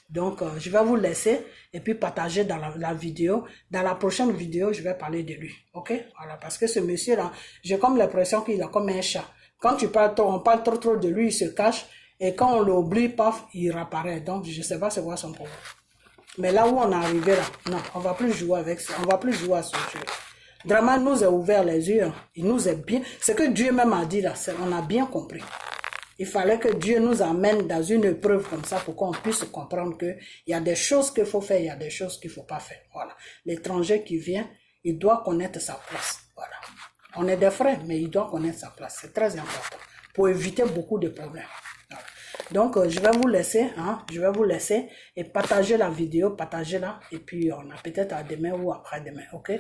Donc, je vais vous laisser et puis partager dans la vidéo. Dans la prochaine vidéo, je vais parler de lui. OK? Voilà, parce que ce monsieur-là, j'ai comme l'impression qu'il est comme un chat. Quand on parle trop de lui, il se cache. Et quand on l'oublie, paf, il réapparaît. Donc, je ne sais pas c'est quoi son problème. Mais là où on est arrivé, là, non, on ne va plus jouer avec ça. On ne va plus jouer à ce jeu. Dramane nous a ouvert les yeux. Il nous a bien... Ce que Dieu même a dit là, on a bien compris. Il fallait que Dieu nous amène dans une épreuve comme ça pour qu'on puisse comprendre qu'il y a des choses qu'il faut faire, il y a des choses qu'il ne faut pas faire. Voilà. L'étranger qui vient, il doit connaître sa place. Voilà. On est des frères, mais il doit connaître sa place. C'est très important pour éviter beaucoup de problèmes. Voilà. Donc, je vais vous laisser, hein, je vais vous laisser et partager la vidéo, partagez-la et puis on a peut-être à demain ou après-demain, ok?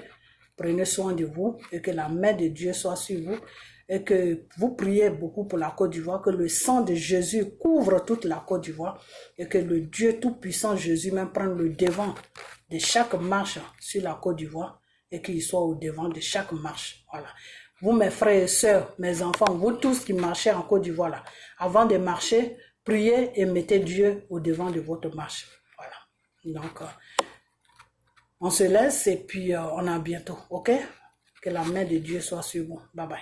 Prenez soin de vous et que la main de Dieu soit sur vous. Et que vous priez beaucoup pour la Côte d'Ivoire, que le sang de Jésus couvre toute la Côte d'Ivoire et que le Dieu tout-puissant Jésus même prenne le devant de chaque marche sur la Côte d'Ivoire et qu'il soit au devant de chaque marche. Voilà. Vous, mes frères et sœurs, mes enfants, vous tous qui marchez en Côte d'Ivoire, là, avant de marcher, priez et mettez Dieu au devant de votre marche. Voilà. Donc, on se laisse et puis on a bientôt, ok? Que la main de Dieu soit sur vous. Bye bye.